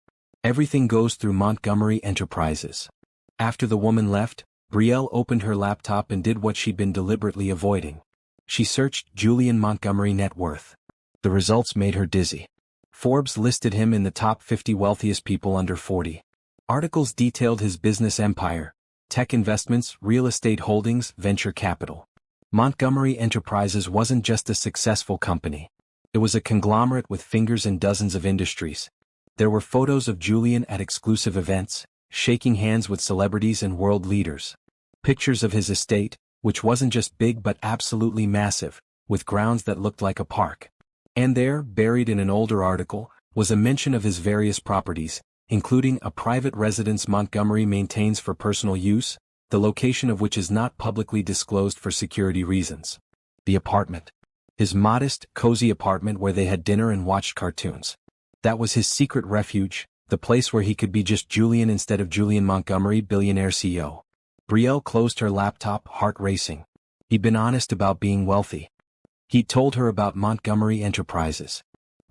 Everything goes through Montgomery Enterprises. After the woman left, Brielle opened her laptop and did what she'd been deliberately avoiding. She searched Julian Montgomery net worth. The results made her dizzy. Forbes listed him in the top 50 wealthiest people under 40. Articles detailed his business empire, tech investments, real estate holdings, venture capital. Montgomery Enterprises wasn't just a successful company. It was a conglomerate with fingers in dozens of industries. There were photos of Julian at exclusive events, shaking hands with celebrities and world leaders. Pictures of his estate, which wasn't just big but absolutely massive, with grounds that looked like a park. And there, buried in an older article, was a mention of his various properties, including a private residence Montgomery maintains for personal use, the location of which is not publicly disclosed for security reasons. The apartment. His modest, cozy apartment where they had dinner and watched cartoons. That was his secret refuge, the place where he could be just Julian instead of Julian Montgomery, billionaire CEO. Brielle closed her laptop, heart racing. He'd been honest about being wealthy. He'd told her about Montgomery Enterprises.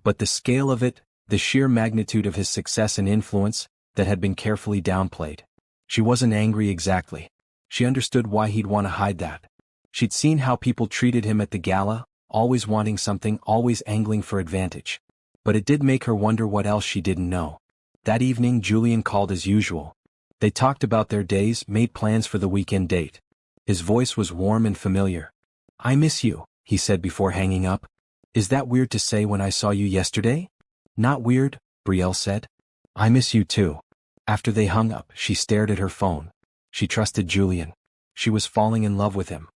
But the scale of it, the sheer magnitude of his success and influence, that had been carefully downplayed. She wasn't angry exactly. She understood why he'd want to hide that. She'd seen how people treated him at the gala, always wanting something, always angling for advantage. But it did make her wonder what else she didn't know. That evening Julian called as usual. They talked about their days, made plans for the weekend date. His voice was warm and familiar. "I miss you," he said before hanging up. "Is that weird to say when I saw you yesterday?" "Not weird," Brielle said. "I miss you too." After they hung up, she stared at her phone. She trusted Julian. She was falling in love with him.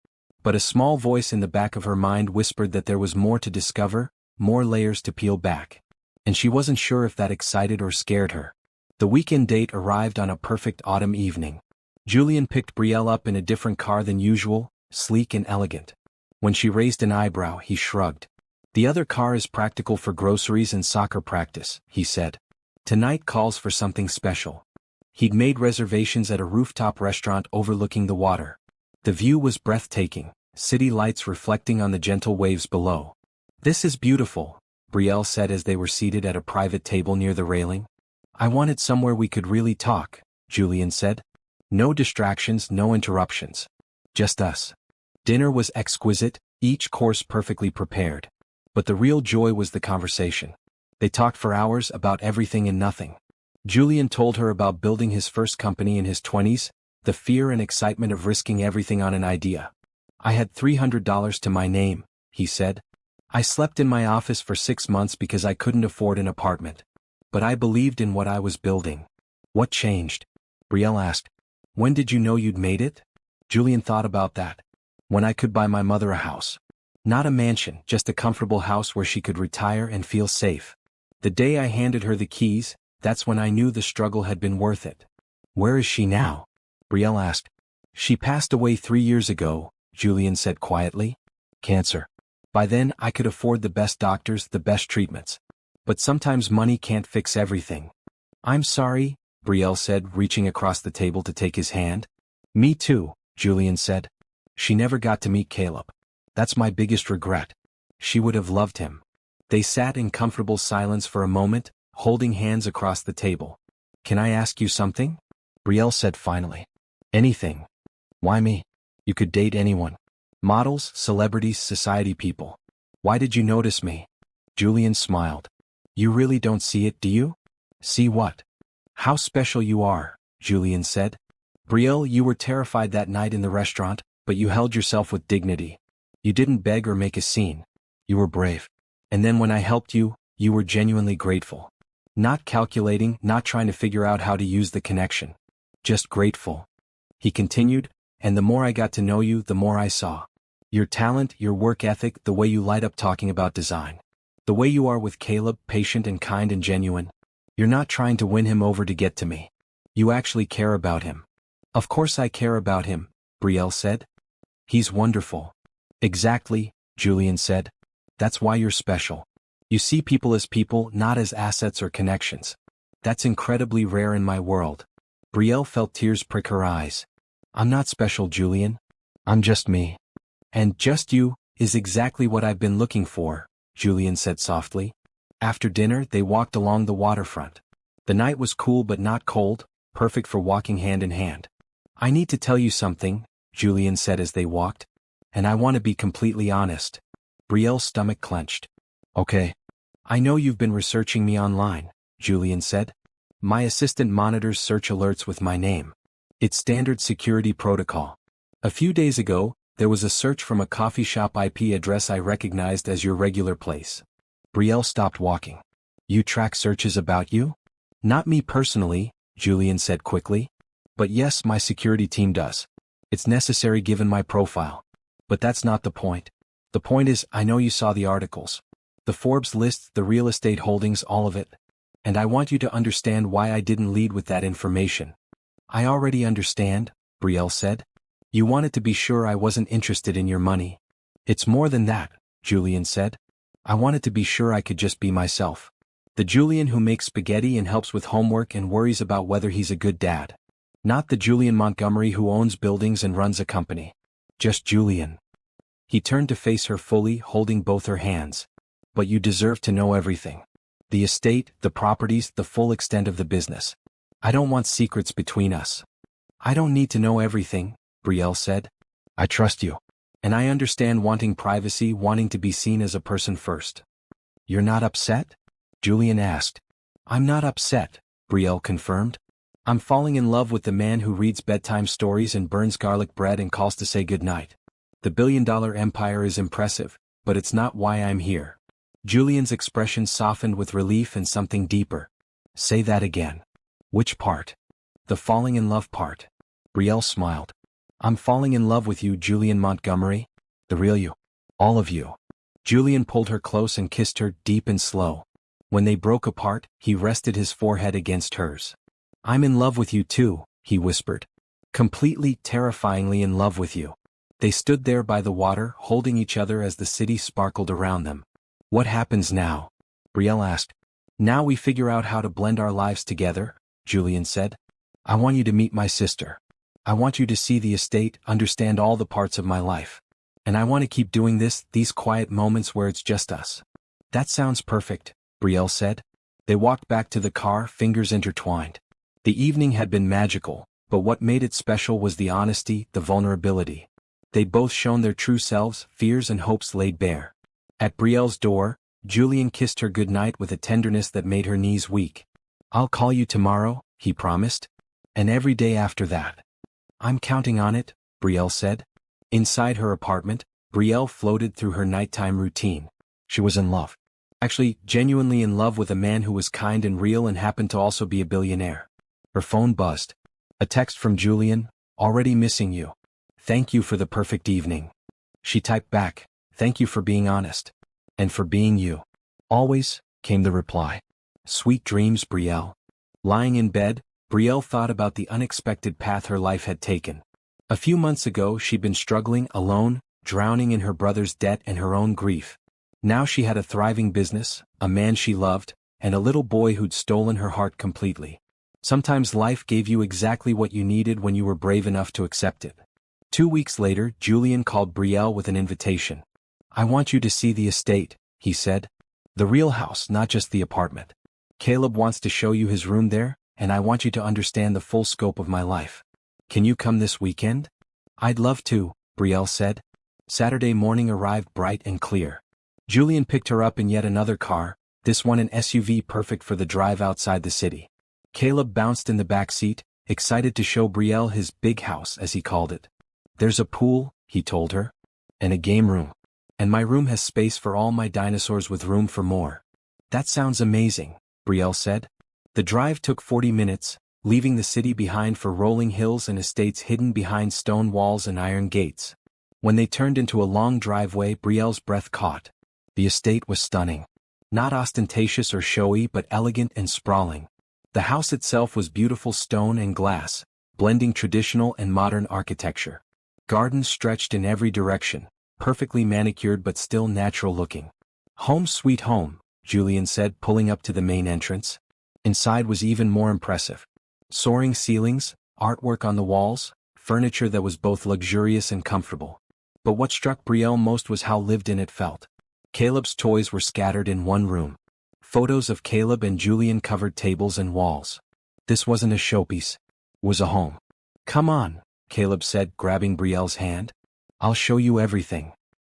But a small voice in the back of her mind whispered that there was more to discover, more layers to peel back. And she wasn't sure if that excited or scared her. The weekend date arrived on a perfect autumn evening. Julian picked Brielle up in a different car than usual, sleek and elegant. When she raised an eyebrow, he shrugged. "The other car is practical for groceries and soccer practice," he said. "Tonight calls for something special." He'd made reservations at a rooftop restaurant overlooking the water. The view was breathtaking, city lights reflecting on the gentle waves below. "This is beautiful," Brielle said as they were seated at a private table near the railing. "I wanted somewhere we could really talk," Julian said. "No distractions, no interruptions. Just us." Dinner was exquisite, each course perfectly prepared. But the real joy was the conversation. They talked for hours about everything and nothing. Julian told her about building his first company in his 20s, the fear and excitement of risking everything on an idea. "I had $300 to my name," he said. "I slept in my office for 6 months because I couldn't afford an apartment. But I believed in what I was building." "What changed?" Brielle asked. "When did you know you'd made it?" Julian thought about that. "When I could buy my mother a house. Not a mansion, just a comfortable house where she could retire and feel safe. The day I handed her the keys, that's when I knew the struggle had been worth it." "Where is she now?" Brielle asked. "She passed away 3 years ago," Julian said quietly. "Cancer. By then I could afford the best doctors, the best treatments. But sometimes money can't fix everything." "I'm sorry," Brielle said, reaching across the table to take his hand. "Me too," Julian said. "She never got to meet Caleb. That's my biggest regret. She would have loved him." They sat in comfortable silence for a moment, holding hands across the table. "Can I ask you something?" Brielle said finally. "Anything." "Why me? You could date anyone. Models, celebrities, society people. Why did you notice me?" Julian smiled. "You really don't see it, do you?" "See what?" "How special you are," Julian said. "Brielle, you were terrified that night in the restaurant, but you held yourself with dignity. You didn't beg or make a scene. You were brave. And then when I helped you, you were genuinely grateful. Not calculating, not trying to figure out how to use the connection. Just grateful." He continued, "And the more I got to know you, the more I saw. Your talent, your work ethic, the way you light up talking about design. The way you are with Caleb, patient and kind and genuine. You're not trying to win him over to get to me. You actually care about him." "Of course I care about him," Brielle said. "He's wonderful." "Exactly," Julian said. "That's why you're special. You see people as people, not as assets or connections. That's incredibly rare in my world." Brielle felt tears prick her eyes. "I'm not special, Julian. I'm just me." "And just you is exactly what I've been looking for," Julian said softly. After dinner, they walked along the waterfront. The night was cool but not cold, perfect for walking hand in hand. "I need to tell you something," Julian said as they walked. "And I want to be completely honest." Brielle's stomach clenched. "Okay. I know you've been researching me online," Julian said. "My assistant monitors search alerts with my name. It's standard security protocol. A few days ago, there was a search from a coffee shop IP address I recognized as your regular place." Brielle stopped walking. "You track searches about you?" "Not me personally," Julian said quickly. "But yes, my security team does. It's necessary given my profile. But that's not the point. The point is, I know you saw the articles. The Forbes list, the real estate holdings, all of it. And I want you to understand why I didn't lead with that information. I already understand, Brielle said. You wanted to be sure I wasn't interested in your money. It's more than that, Julian said. I wanted to be sure I could just be myself. The Julian who makes spaghetti and helps with homework and worries about whether he's a good dad. Not the Julian Montgomery who owns buildings and runs a company. Just Julian. He turned to face her fully, holding both her hands. But you deserve to know everything. The estate, the properties, the full extent of the business. I don't want secrets between us. I don't need to know everything, Brielle said. I trust you. And I understand wanting privacy, wanting to be seen as a person first. You're not upset? Julian asked. I'm not upset, Brielle confirmed. I'm falling in love with the man who reads bedtime stories and burns garlic bread and calls to say goodnight. The billion-dollar empire is impressive, but it's not why I'm here. Julian's expression softened with relief and something deeper. Say that again. Which part? The falling in love part. Brielle smiled. I'm falling in love with you, Julian Montgomery. The real you. All of you. Julian pulled her close and kissed her deep and slow. When they broke apart, he rested his forehead against hers. I'm in love with you too, he whispered. Completely, terrifyingly in love with you. They stood there by the water, holding each other as the city sparkled around them. What happens now? Brielle asked. Now we figure out how to blend our lives together, Julian said. I want you to meet my sister. I want you to see the estate, understand all the parts of my life. And I want to keep doing this, these quiet moments where it's just us. That sounds perfect, Brielle said. They walked back to the car, fingers intertwined. The evening had been magical, but what made it special was the honesty, the vulnerability. They'd both shown their true selves, fears and hopes laid bare. At Brielle's door, Julian kissed her goodnight with a tenderness that made her knees weak. I'll call you tomorrow, he promised. And every day after that. I'm counting on it, Brielle said. Inside her apartment, Brielle floated through her nighttime routine. She was in love. Actually, genuinely in love with a man who was kind and real and happened to also be a billionaire. Her phone buzzed. A text from Julian, already missing you. Thank you for the perfect evening. She typed back, thank you for being honest. And for being you. Always, came the reply. Sweet dreams, Brielle. Lying in bed, Brielle thought about the unexpected path her life had taken. A few months ago she'd been struggling, alone, drowning in her brother's debt and her own grief. Now she had a thriving business, a man she loved, and a little boy who'd stolen her heart completely. Sometimes life gave you exactly what you needed when you were brave enough to accept it. 2 weeks later, Julian called Brielle with an invitation. I want you to see the estate, he said. The real house, not just the apartment. Caleb wants to show you his room there, and I want you to understand the full scope of my life. Can you come this weekend? I'd love to, Brielle said. Saturday morning arrived bright and clear. Julian picked her up in yet another car, this one an SUV perfect for the drive outside the city. Caleb bounced in the back seat, excited to show Brielle his big house, as he called it. There's a pool, he told her. And a game room. And my room has space for all my dinosaurs with room for more. That sounds amazing, Brielle said. The drive took 40 minutes, leaving the city behind for rolling hills and estates hidden behind stone walls and iron gates. When they turned into a long driveway, Brielle's breath caught. The estate was stunning. Not ostentatious or showy, but elegant and sprawling. The house itself was beautiful stone and glass, blending traditional and modern architecture. Gardens stretched in every direction, perfectly manicured but still natural looking. Home sweet home, Julian said, pulling up to the main entrance. Inside was even more impressive. Soaring ceilings, artwork on the walls, furniture that was both luxurious and comfortable. But what struck Brielle most was how lived in it felt. Caleb's toys were scattered in one room. Photos of Caleb and Julian covered tables and walls. This wasn't a showpiece. It was a home. Come on, Caleb said, grabbing Brielle's hand. I'll show you everything.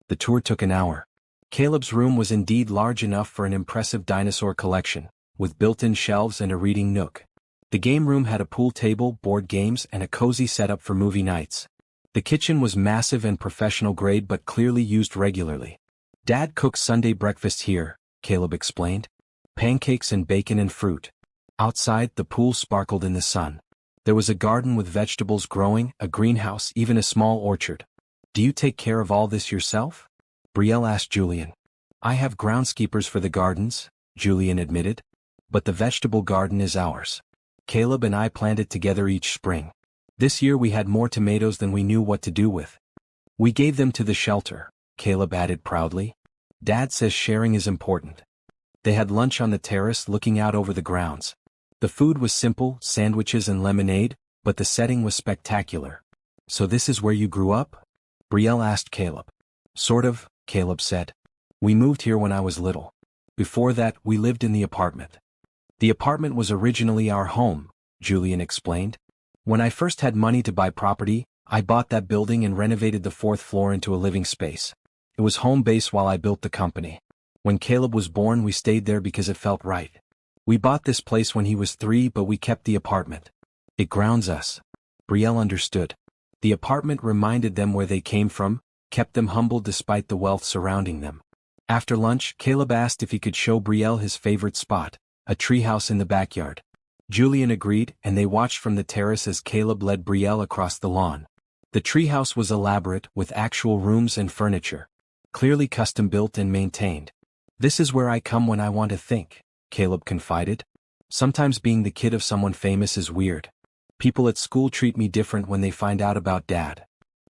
The tour took an hour. Caleb's room was indeed large enough for an impressive dinosaur collection, with built-in shelves and a reading nook. The game room had a pool table, board games, and a cozy setup for movie nights. The kitchen was massive and professional grade but clearly used regularly. Dad cooks Sunday breakfast here, Caleb explained. Pancakes and bacon and fruit. Outside, the pool sparkled in the sun. There was a garden with vegetables growing, a greenhouse, even a small orchard. Do you take care of all this yourself? Brielle asked Julian. I have groundskeepers for the gardens, Julian admitted. But the vegetable garden is ours. Caleb and I plant it together each spring. This year we had more tomatoes than we knew what to do with. We gave them to the shelter, Caleb added proudly. Dad says sharing is important. They had lunch on the terrace looking out over the grounds. The food was simple, sandwiches and lemonade, but the setting was spectacular. So this is where you grew up? Brielle asked Caleb. Sort of, Caleb said. We moved here when I was little. Before that, we lived in the apartment. The apartment was originally our home, Julian explained. When I first had money to buy property, I bought that building and renovated the fourth floor into a living space. It was home base while I built the company. When Caleb was born, we stayed there because it felt right. We bought this place when he was 3, but we kept the apartment. It grounds us. Brielle understood. The apartment reminded them where they came from, kept them humble despite the wealth surrounding them. After lunch, Caleb asked if he could show Brielle his favorite spot, a treehouse in the backyard. Julian agreed, and they watched from the terrace as Caleb led Brielle across the lawn. The treehouse was elaborate, with actual rooms and furniture. Clearly custom-built and maintained. This is where I come when I want to think, Caleb confided. Sometimes being the kid of someone famous is weird. People at school treat me different when they find out about Dad.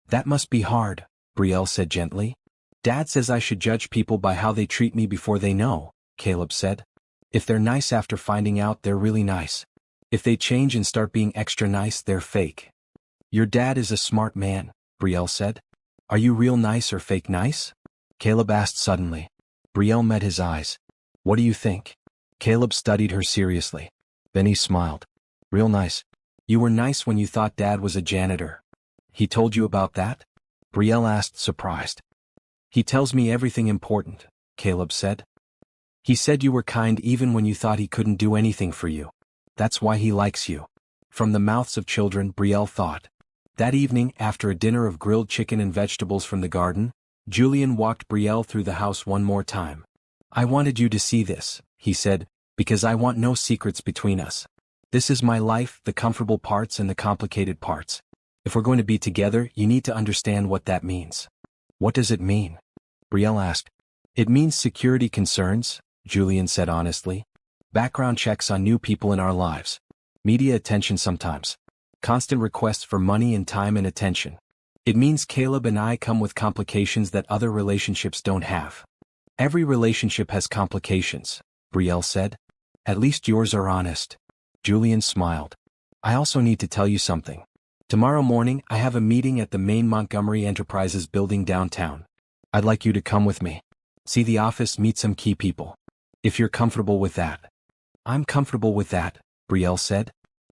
That must be hard, Brielle said gently. Dad says I should judge people by how they treat me before they know, Caleb said. If they're nice after finding out, they're really nice. If they change and start being extra nice, they're fake. Your dad is a smart man, Brielle said. Are you real nice or fake nice? Caleb asked suddenly. Brielle met his eyes. What do you think? Caleb studied her seriously. Then he smiled. Real nice. You were nice when you thought Dad was a janitor. He told you about that? Brielle asked, surprised. He tells me everything important, Caleb said. He said you were kind even when you thought he couldn't do anything for you. That's why he likes you. From the mouths of children, Brielle thought. That evening, after a dinner of grilled chicken and vegetables from the garden, Julian walked Brielle through the house one more time. I wanted you to see this, he said, because I want no secrets between us. This is my life, the comfortable parts and the complicated parts. If we're going to be together, you need to understand what that means. What does it mean? Brielle asked. It means security concerns, Julian said honestly. Background checks on new people in our lives. Media attention sometimes. Constant requests for money and time and attention. It means Caleb and I come with complications that other relationships don't have. Every relationship has complications, Brielle said. At least yours are honest. Julian smiled. I also need to tell you something. Tomorrow morning, I have a meeting at the main Montgomery Enterprises building downtown. I'd like you to come with me. See the office, meet some key people. If you're comfortable with that. I'm comfortable with that, Brielle said.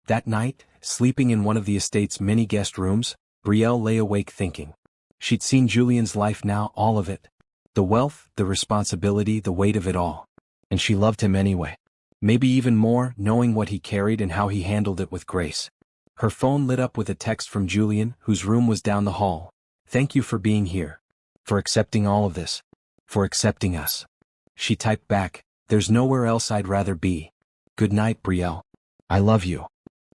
That night, sleeping in one of the estate's many guest rooms, Brielle lay awake thinking. She'd seen Julian's life now, all of it. The wealth, the responsibility, the weight of it all. And she loved him anyway. Maybe even more, knowing what he carried and how he handled it with grace. Her phone lit up with a text from Julian, whose room was down the hall. Thank you for being here. For accepting all of this. For accepting us. She typed back, there's nowhere else I'd rather be. Good night, Brielle. I love you.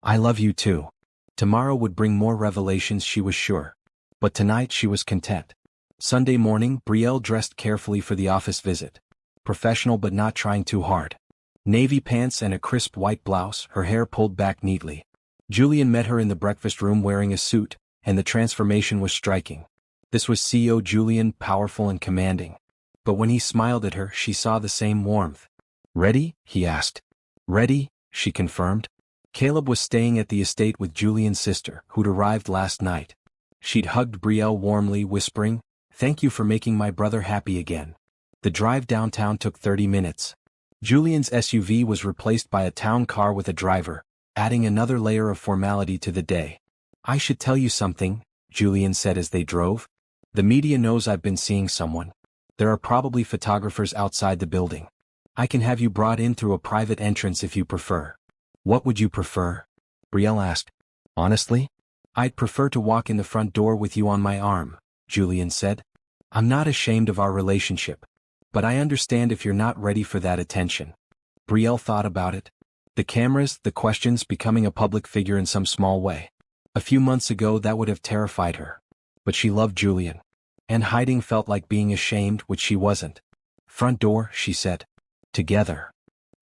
I love you too. Tomorrow would bring more revelations, she was sure. But tonight she was content. Sunday morning, Brielle dressed carefully for the office visit. Professional but not trying too hard. Navy pants and a crisp white blouse, her hair pulled back neatly. Julian met her in the breakfast room wearing a suit, and the transformation was striking. This was CEO Julian, powerful and commanding. But when he smiled at her, she saw the same warmth. Ready? He asked. Ready, she confirmed. Caleb was staying at the estate with Julian's sister, who'd arrived last night. She'd hugged Brielle warmly, whispering, Thank you for making my brother happy again. The drive downtown took 30 minutes. Julian's SUV was replaced by a town car with a driver, adding another layer of formality to the day. I should tell you something, Julian said as they drove. The media knows I've been seeing someone. There are probably photographers outside the building. I can have you brought in through a private entrance if you prefer. What would you prefer? Brielle asked. Honestly? I'd prefer to walk in the front door with you on my arm, Julian said. I'm not ashamed of our relationship. But I understand if you're not ready for that attention. Brielle thought about it. The cameras, the questions, becoming a public figure in some small way. A few months ago that would have terrified her. But she loved Julian. And hiding felt like being ashamed, which she wasn't. "Front door," she said. "Together."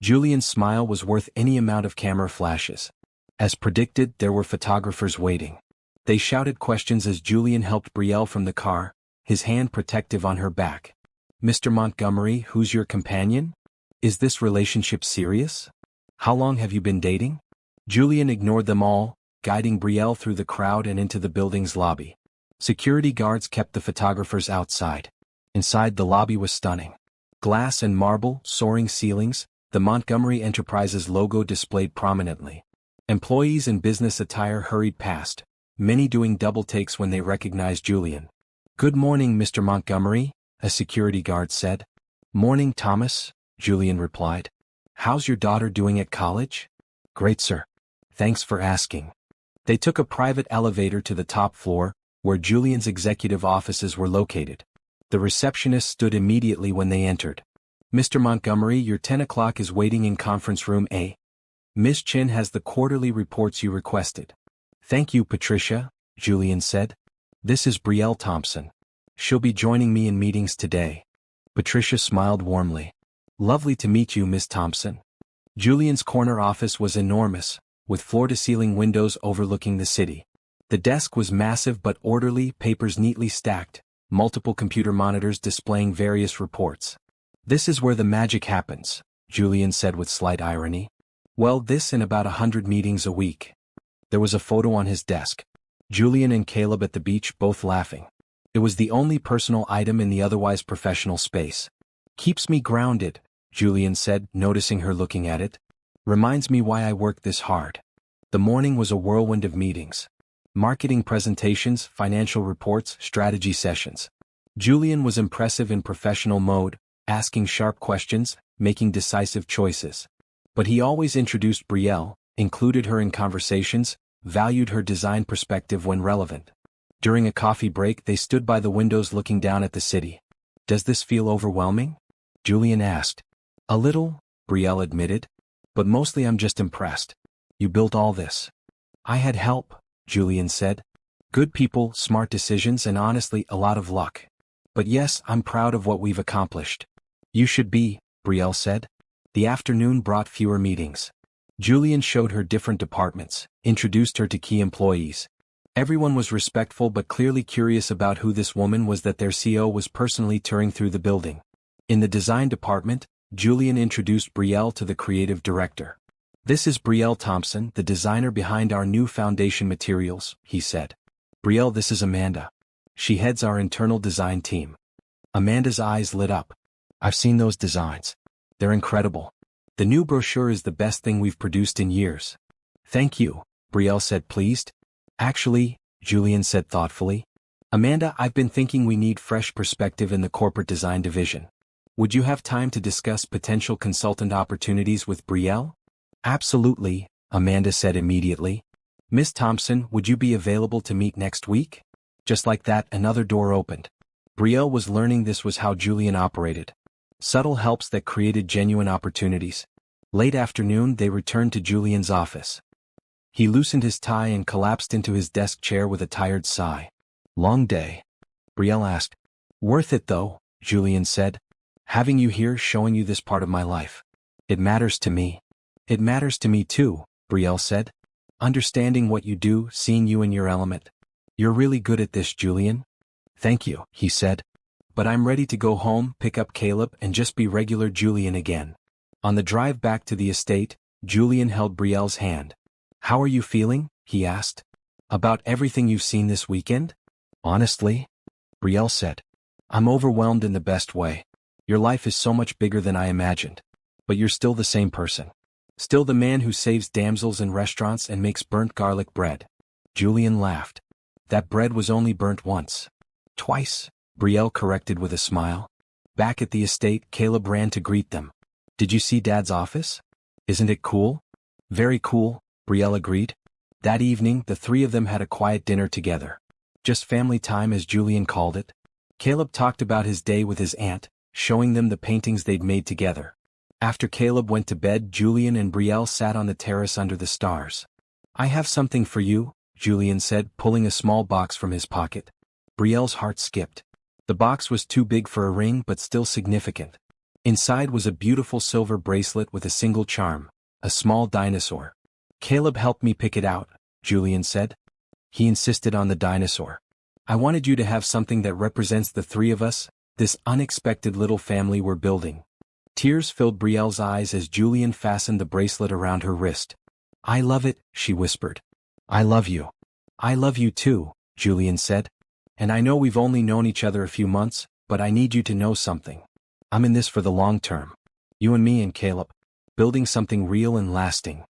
Julian's smile was worth any amount of camera flashes. As predicted, there were photographers waiting. They shouted questions as Julian helped Brielle from the car, his hand protective on her back. "Mr. Montgomery, who's your companion? Is this relationship serious? How long have you been dating?" Julian ignored them all, guiding Brielle through the crowd and into the building's lobby. Security guards kept the photographers outside. Inside, the lobby was stunning. Glass and marble, soaring ceilings, the Montgomery Enterprises logo displayed prominently. Employees in business attire hurried past, many doing double takes when they recognized Julian. "Good morning, Mr. Montgomery," a security guard said. "Morning, Thomas," Julian replied. "How's your daughter doing at college?" "Great, sir. Thanks for asking." They took a private elevator to the top floor, where Julian's executive offices were located. The receptionist stood immediately when they entered. "Mr. Montgomery, your 10 o'clock is waiting in conference room A. Miss Chin has the quarterly reports you requested." "Thank you, Patricia," Julian said. "This is Brielle Thompson. She'll be joining me in meetings today." Patricia smiled warmly. "Lovely to meet you, Miss Thompson." Julian's corner office was enormous, with floor-to-ceiling windows overlooking the city. The desk was massive but orderly, papers neatly stacked, multiple computer monitors displaying various reports. "This is where the magic happens," Julian said with slight irony. "Well, this and about 100 meetings a week." There was a photo on his desk. Julian and Caleb at the beach, both laughing. It was the only personal item in the otherwise professional space. "Keeps me grounded," Julian said, noticing her looking at it. "Reminds me why I work this hard." The morning was a whirlwind of meetings. Marketing presentations, financial reports, strategy sessions. Julian was impressive in professional mode, asking sharp questions, making decisive choices. But he always introduced Brielle, included her in conversations, valued her design perspective when relevant. During a coffee break, they stood by the windows looking down at the city. "Does this feel overwhelming?" Julian asked. "A little," Brielle admitted. "But mostly I'm just impressed. You built all this." "I had help," Julian said. "Good people, smart decisions, and honestly, a lot of luck. But yes, I'm proud of what we've accomplished." "You should be," Brielle said. The afternoon brought fewer meetings. Julian showed her different departments, introduced her to key employees. Everyone was respectful but clearly curious about who this woman was that their CEO was personally touring through the building. In the design department, Julian introduced Brielle to the creative director. "This is Brielle Thompson, the designer behind our new foundation materials," he said. "Brielle, this is Amanda. She heads our internal design team." Amanda's eyes lit up. "I've seen those designs. They're incredible. The new brochure is the best thing we've produced in years." "Thank you," Brielle said, pleased. "Actually," Julian said thoughtfully, "Amanda, I've been thinking we need fresh perspective in the corporate design division. Would you have time to discuss potential consultant opportunities with Brielle?" "Absolutely," Amanda said immediately. "Miss Thompson, would you be available to meet next week?" Just like that, another door opened. Brielle was learning this was how Julian operated. Subtle helps that created genuine opportunities. Late afternoon, they returned to Julian's office. He loosened his tie and collapsed into his desk chair with a tired sigh. "Long day?" Brielle asked. "Worth it though," Julian said. "Having you here, showing you this part of my life. It matters to me." "It matters to me too," Brielle said. "Understanding what you do, seeing you in your element. You're really good at this, Julian." "Thank you," he said. "But I'm ready to go home, pick up Caleb, and just be regular Julian again." On the drive back to the estate, Julian held Brielle's hand. "How are you feeling?" he asked. "About everything you've seen this weekend?" "Honestly," Brielle said, "I'm overwhelmed in the best way. Your life is so much bigger than I imagined. But you're still the same person. Still the man who saves damsels in restaurants and makes burnt garlic bread." Julian laughed. "That bread was only burnt once." "Twice," Brielle corrected with a smile. Back at the estate, Caleb ran to greet them. "Did you see Dad's office? Isn't it cool?" "Very cool," Brielle agreed. That evening, the three of them had a quiet dinner together. Just family time, as Julian called it. Caleb talked about his day with his aunt, showing them the paintings they'd made together. After Caleb went to bed, Julian and Brielle sat on the terrace under the stars. "I have something for you," Julian said, pulling a small box from his pocket. Brielle's heart skipped. The box was too big for a ring but still significant. Inside was a beautiful silver bracelet with a single charm, a small dinosaur. "Caleb helped me pick it out," Julian said. He insisted on the dinosaur. "I wanted you to have something that represents the three of us, this unexpected little family we're building." Tears filled Brielle's eyes as Julian fastened the bracelet around her wrist. "I love it," she whispered. "I love you." "I love you too," Julian said. "And I know we've only known each other a few months, but I need you to know something. I'm in this for the long term. You and me and Caleb. Building something real and lasting."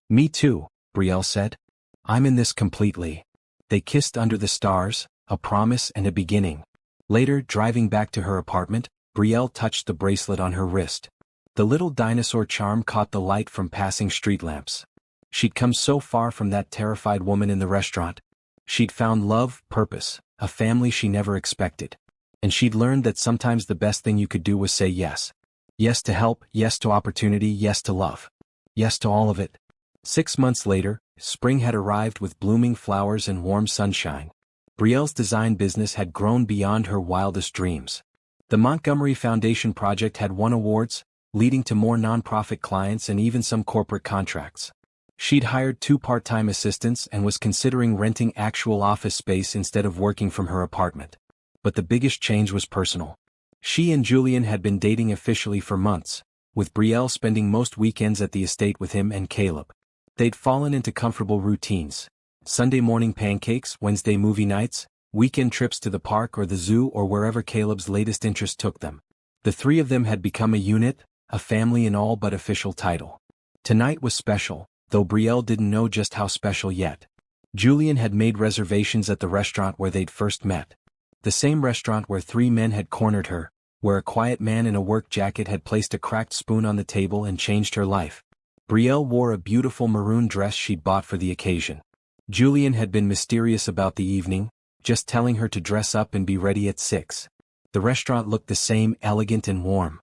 "Me too," Brielle said. "I'm in this completely." They kissed under the stars, a promise and a beginning. Later, driving back to her apartment, Brielle touched the bracelet on her wrist. The little dinosaur charm caught the light from passing street lamps. She'd come so far from that terrified woman in the restaurant. She'd found love, purpose, a family she never expected. And she'd learned that sometimes the best thing you could do was say yes. Yes to help, yes to opportunity, yes to love. Yes to all of it. 6 months later, spring had arrived with blooming flowers and warm sunshine. Brielle's design business had grown beyond her wildest dreams. The Montgomery Foundation project had won awards, leading to more nonprofit clients and even some corporate contracts. She'd hired 2 part-time assistants and was considering renting actual office space instead of working from her apartment. But the biggest change was personal. She and Julian had been dating officially for months, with Brielle spending most weekends at the estate with him and Caleb. They'd fallen into comfortable routines. Sunday morning pancakes, Wednesday movie nights, weekend trips to the park or the zoo or wherever Caleb's latest interest took them. The three of them had become a unit, a family in all but official title. Tonight was special, though Brielle didn't know just how special yet. Julian had made reservations at the restaurant where they'd first met. The same restaurant where 3 men had cornered her, where a quiet man in a work jacket had placed a cracked spoon on the table and changed her life. Brielle wore a beautiful maroon dress she'd bought for the occasion. Julian had been mysterious about the evening, just telling her to dress up and be ready at 6. The restaurant looked the same, elegant and warm.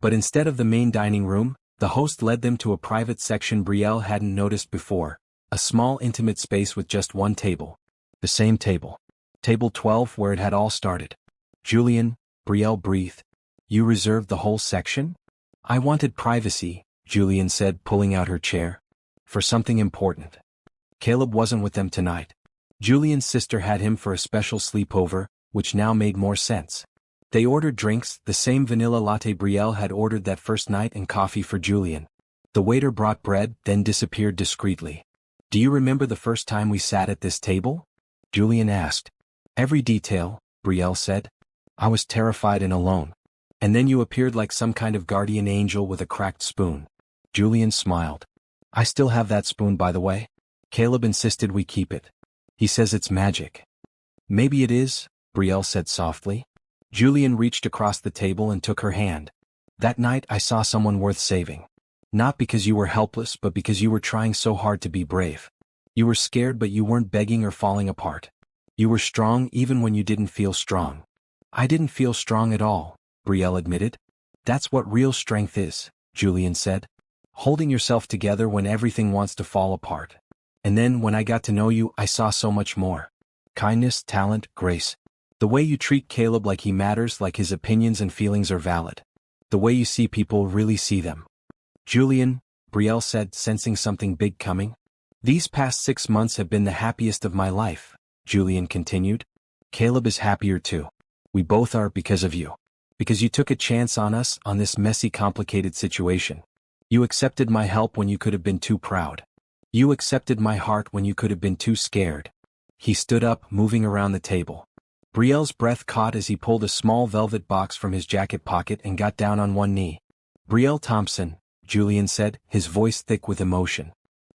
But instead of the main dining room, the host led them to a private section Brielle hadn't noticed before, a small intimate space with just one table. The same table. Table 12 where it had all started. "Julian," Brielle breathed. "You reserved the whole section?" "I wanted privacy," Julian said, pulling out her chair. "For something important. Caleb wasn't with them tonight. Julian's sister had him for a special sleepover, which now made more sense. They ordered drinks, the same vanilla latte Brielle had ordered that first night and coffee for Julian. The waiter brought bread, then disappeared discreetly. "Do you remember the first time we sat at this table?" Julian asked. "Every detail," Brielle said. "I was terrified and alone. And then you appeared like some kind of guardian angel with a cracked spoon." Julian smiled. "I still have that spoon, by the way. Caleb insisted we keep it. He says it's magic." "Maybe it is," Brielle said softly. Julian reached across the table and took her hand. "That night I saw someone worth saving. Not because you were helpless but because you were trying so hard to be brave. You were scared but you weren't begging or falling apart. You were strong even when you didn't feel strong." "I didn't feel strong at all," Brielle admitted. "That's what real strength is," Julian said. "Holding yourself together when everything wants to fall apart. And then when I got to know you, I saw so much more. Kindness, talent, grace. The way you treat Caleb like he matters, like his opinions and feelings are valid. The way you see people, really see them." "Julian," Brielle said, sensing something big coming. "These past 6 months have been the happiest of my life," Julian continued. "Caleb is happier too. We both are because of you. Because you took a chance on us, on this messy, complicated situation. You accepted my help when you could have been too proud. You accepted my heart when you could have been too scared." He stood up, moving around the table. Brielle's breath caught as he pulled a small velvet box from his jacket pocket and got down on one knee. "Brielle Thompson," Julian said, his voice thick with emotion.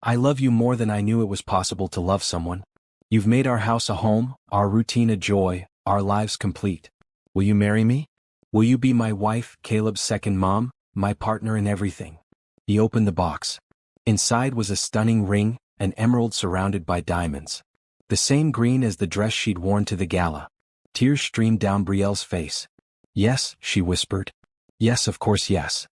"I love you more than I knew it was possible to love someone. You've made our house a home, our routine a joy, our lives complete. Will you marry me? Will you be my wife, Caleb's second mom, my partner in everything?" He opened the box. Inside was a stunning ring, an emerald surrounded by diamonds. The same green as the dress she'd worn to the gala. Tears streamed down Brielle's face. "Yes," she whispered. "Yes, of course yes."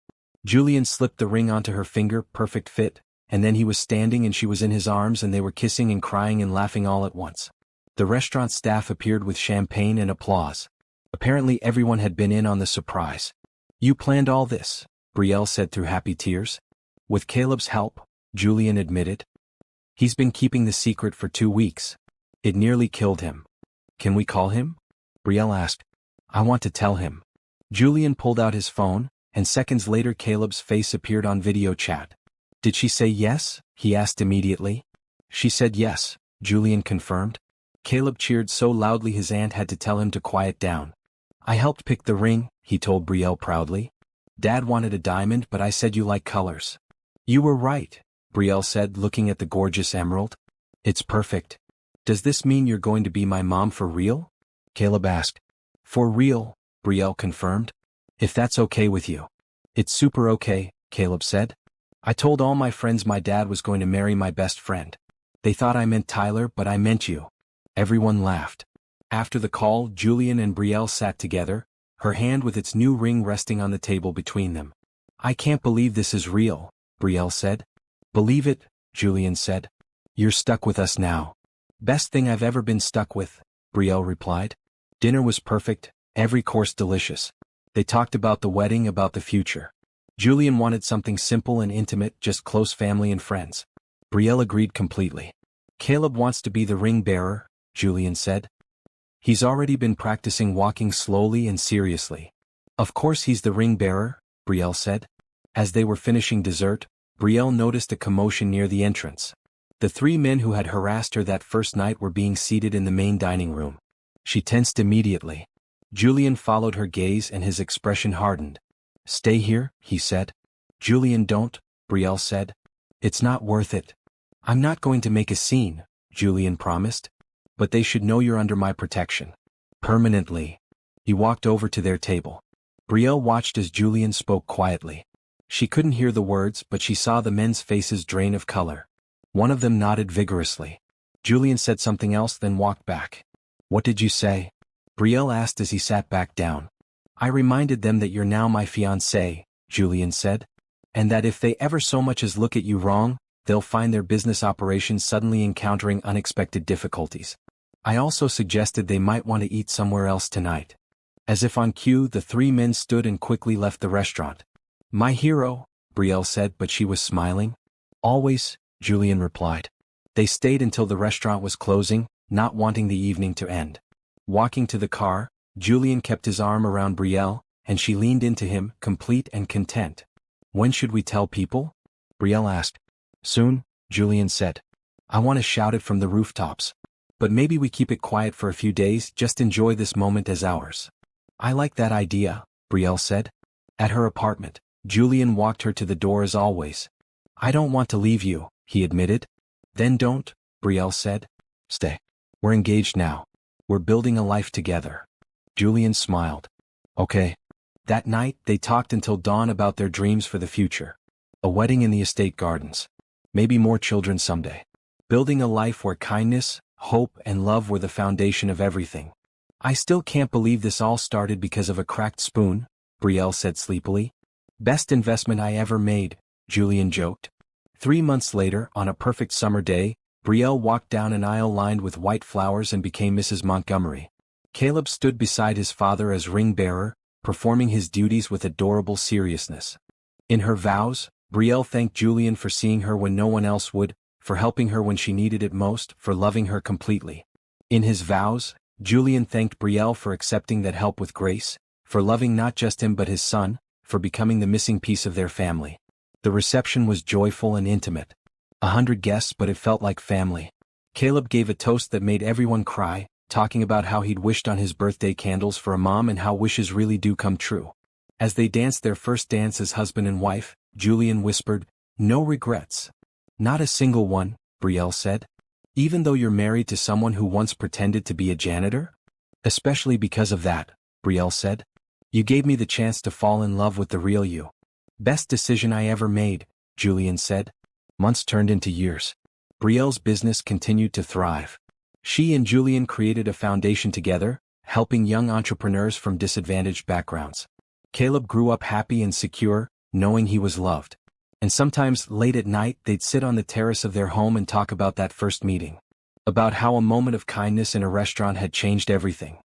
Julian slipped the ring onto her finger, perfect fit, and then he was standing and she was in his arms and they were kissing and crying and laughing all at once. The restaurant staff appeared with champagne and applause. Apparently everyone had been in on the surprise. "You planned all this," Brielle said through happy tears. "With Caleb's help," Julian admitted. "He's been keeping the secret for 2 weeks. It nearly killed him." "Can we call him?" Brielle asked. "I want to tell him." Julian pulled out his phone, and seconds later Caleb's face appeared on video chat. "Did she say yes?" he asked immediately. "She said yes," Julian confirmed. Caleb cheered so loudly his aunt had to tell him to quiet down. "I helped pick the ring," he told Brielle proudly. "Dad wanted a diamond but I said you like colors." "You were right," Brielle said, looking at the gorgeous emerald. "It's perfect." "Does this mean you're going to be my mom for real?" Caleb asked. "For real," Brielle confirmed. "If that's okay with you." "It's super okay," Caleb said. "I told all my friends my dad was going to marry my best friend. They thought I meant Tyler but I meant you." Everyone laughed. After the call, Julian and Brielle sat together, her hand with its new ring resting on the table between them. "I can't believe this is real," Brielle said. "Believe it," Julian said. "You're stuck with us now." "Best thing I've ever been stuck with," Brielle replied. Dinner was perfect, every course delicious. They talked about the wedding, about the future. Julian wanted something simple and intimate, just close family and friends. Brielle agreed completely. "Caleb wants to be the ring bearer," Julian said. "He's already been practicing walking slowly and seriously." "Of course he's the ring bearer," Brielle said. As they were finishing dessert, Brielle noticed a commotion near the entrance. The 3 men who had harassed her that first night were being seated in the main dining room. She tensed immediately. Julian followed her gaze and his expression hardened. "Stay here," he said. "Julian, don't," Brielle said. "It's not worth it." "I'm not going to make a scene," Julian promised. "But they should know you're under my protection. Permanently." He walked over to their table. Brielle watched as Julian spoke quietly. She couldn't hear the words but she saw the men's faces drain of color. One of them nodded vigorously. Julian said something else then walked back. "What did you say?" Brielle asked as he sat back down. "I reminded them that you're now my fiancé," Julian said. "And that if they ever so much as look at you wrong, they'll find their business operations suddenly encountering unexpected difficulties. I also suggested they might want to eat somewhere else tonight." As if on cue, the 3 men stood and quickly left the restaurant. "My hero," Brielle said, but she was smiling. "Always," Julian replied. They stayed until the restaurant was closing, not wanting the evening to end. Walking to the car, Julian kept his arm around Brielle, and she leaned into him, complete and content. "When should we tell people?" Brielle asked. "Soon," Julian said. "I want to shout it from the rooftops. But maybe we keep it quiet for a few days, just enjoy this moment as ours." "I like that idea," Brielle said. At her apartment, Julian walked her to the door as always. "I don't want to leave you," he admitted. "Then don't," Brielle said. "Stay. We're engaged now. We're building a life together." Julian smiled. "Okay." That night, they talked until dawn about their dreams for the future. A wedding in the estate gardens. Maybe more children someday. Building a life where kindness, hope, and love were the foundation of everything. "I still can't believe this all started because of a cracked spoon," Brielle said sleepily. "Best investment I ever made," Julian joked. 3 months later, on a perfect summer day, Brielle walked down an aisle lined with white flowers and became Mrs. Montgomery. Caleb stood beside his father as ring-bearer, performing his duties with adorable seriousness. In her vows, Brielle thanked Julian for seeing her when no one else would, for helping her when she needed it most, for loving her completely. In his vows, Julian thanked Brielle for accepting that help with grace, for loving not just him but his son, for becoming the missing piece of their family. The reception was joyful and intimate. 100 guests, but it felt like family. Caleb gave a toast that made everyone cry, talking about how he'd wished on his birthday candles for a mom and how wishes really do come true. As they danced their first dance as husband and wife, Julian whispered, "No regrets." "Not a single one," Brielle said. "Even though you're married to someone who once pretended to be a janitor?" "Especially because of that," Brielle said. "You gave me the chance to fall in love with the real you." "Best decision I ever made," Julian said. Months turned into years. Brielle's business continued to thrive. She and Julian created a foundation together, helping young entrepreneurs from disadvantaged backgrounds. Caleb grew up happy and secure, knowing he was loved. And sometimes, late at night, they'd sit on the terrace of their home and talk about that first meeting. About how a moment of kindness in a restaurant had changed everything.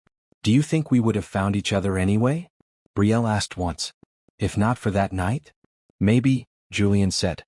"Do you think we would have found each other anyway?" Brielle asked once. "If not for that night?" "Maybe," Julian said.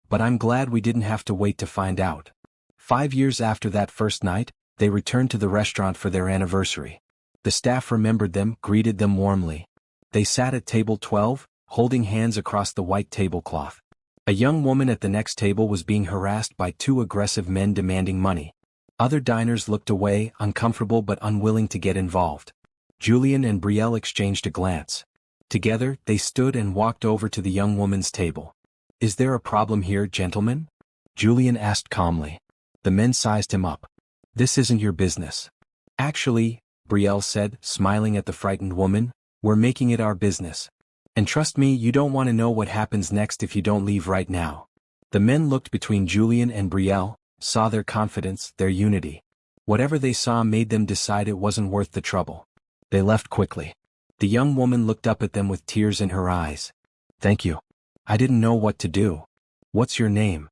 "But I'm glad we didn't have to wait to find out." 5 years after that first night, they returned to the restaurant for their anniversary. The staff remembered them, greeted them warmly. They sat at table 12, holding hands across the white tablecloth. A young woman at the next table was being harassed by two aggressive men demanding money. Other diners looked away, uncomfortable but unwilling to get involved. Julian and Brielle exchanged a glance. Together, they stood and walked over to the young woman's table. "Is there a problem here, gentlemen?" Julian asked calmly. The men sized him up. "This isn't your business." "Actually," Brielle said, smiling at the frightened woman, "we're making it our business. And trust me, you don't want to know what happens next if you don't leave right now." The men looked between Julian and Brielle, saw their confidence, their unity. Whatever they saw made them decide it wasn't worth the trouble. They left quickly. The young woman looked up at them with tears in her eyes. "Thank you. I didn't know what to do." "What's your name?"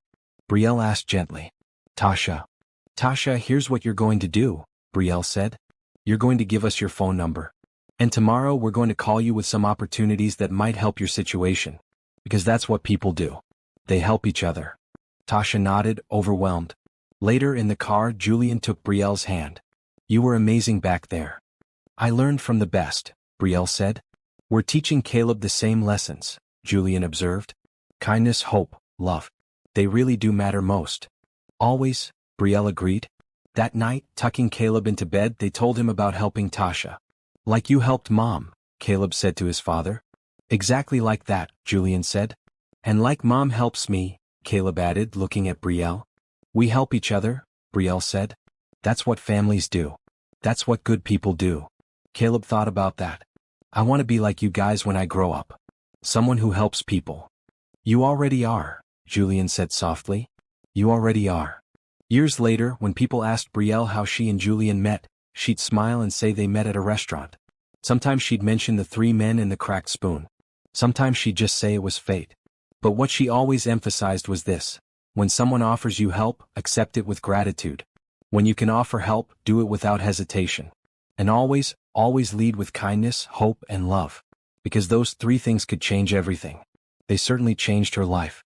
Brielle asked gently. "Tasha." "Tasha, here's what you're going to do," Brielle said. "You're going to give us your phone number. And tomorrow we're going to call you with some opportunities that might help your situation. Because that's what people do. They help each other." Tasha nodded, overwhelmed. Later in the car, Julian took Brielle's hand. "You were amazing back there." "I learned from the best," Brielle said. "We're teaching Caleb the same lessons," Julian observed. "Kindness, hope, love. They really do matter most." "Always," Brielle agreed. That night, tucking Caleb into bed, they told him about helping Tasha. "Like you helped Mom," Caleb said to his father. "Exactly like that," Julian said. "And like Mom helps me," Caleb added, looking at Brielle. "We help each other," Brielle said. "That's what families do. That's what good people do." Caleb thought about that. "I want to be like you guys when I grow up. Someone who helps people." "You already are," Julian said softly. "You already are." Years later, when people asked Brielle how she and Julian met, she'd smile and say they met at a restaurant. Sometimes she'd mention the three men and the cracked spoon. Sometimes she'd just say it was fate. But what she always emphasized was this: when someone offers you help, accept it with gratitude. When you can offer help, do it without hesitation. And always, always lead with kindness, hope, and love. Because those three things could change everything. They certainly changed her life.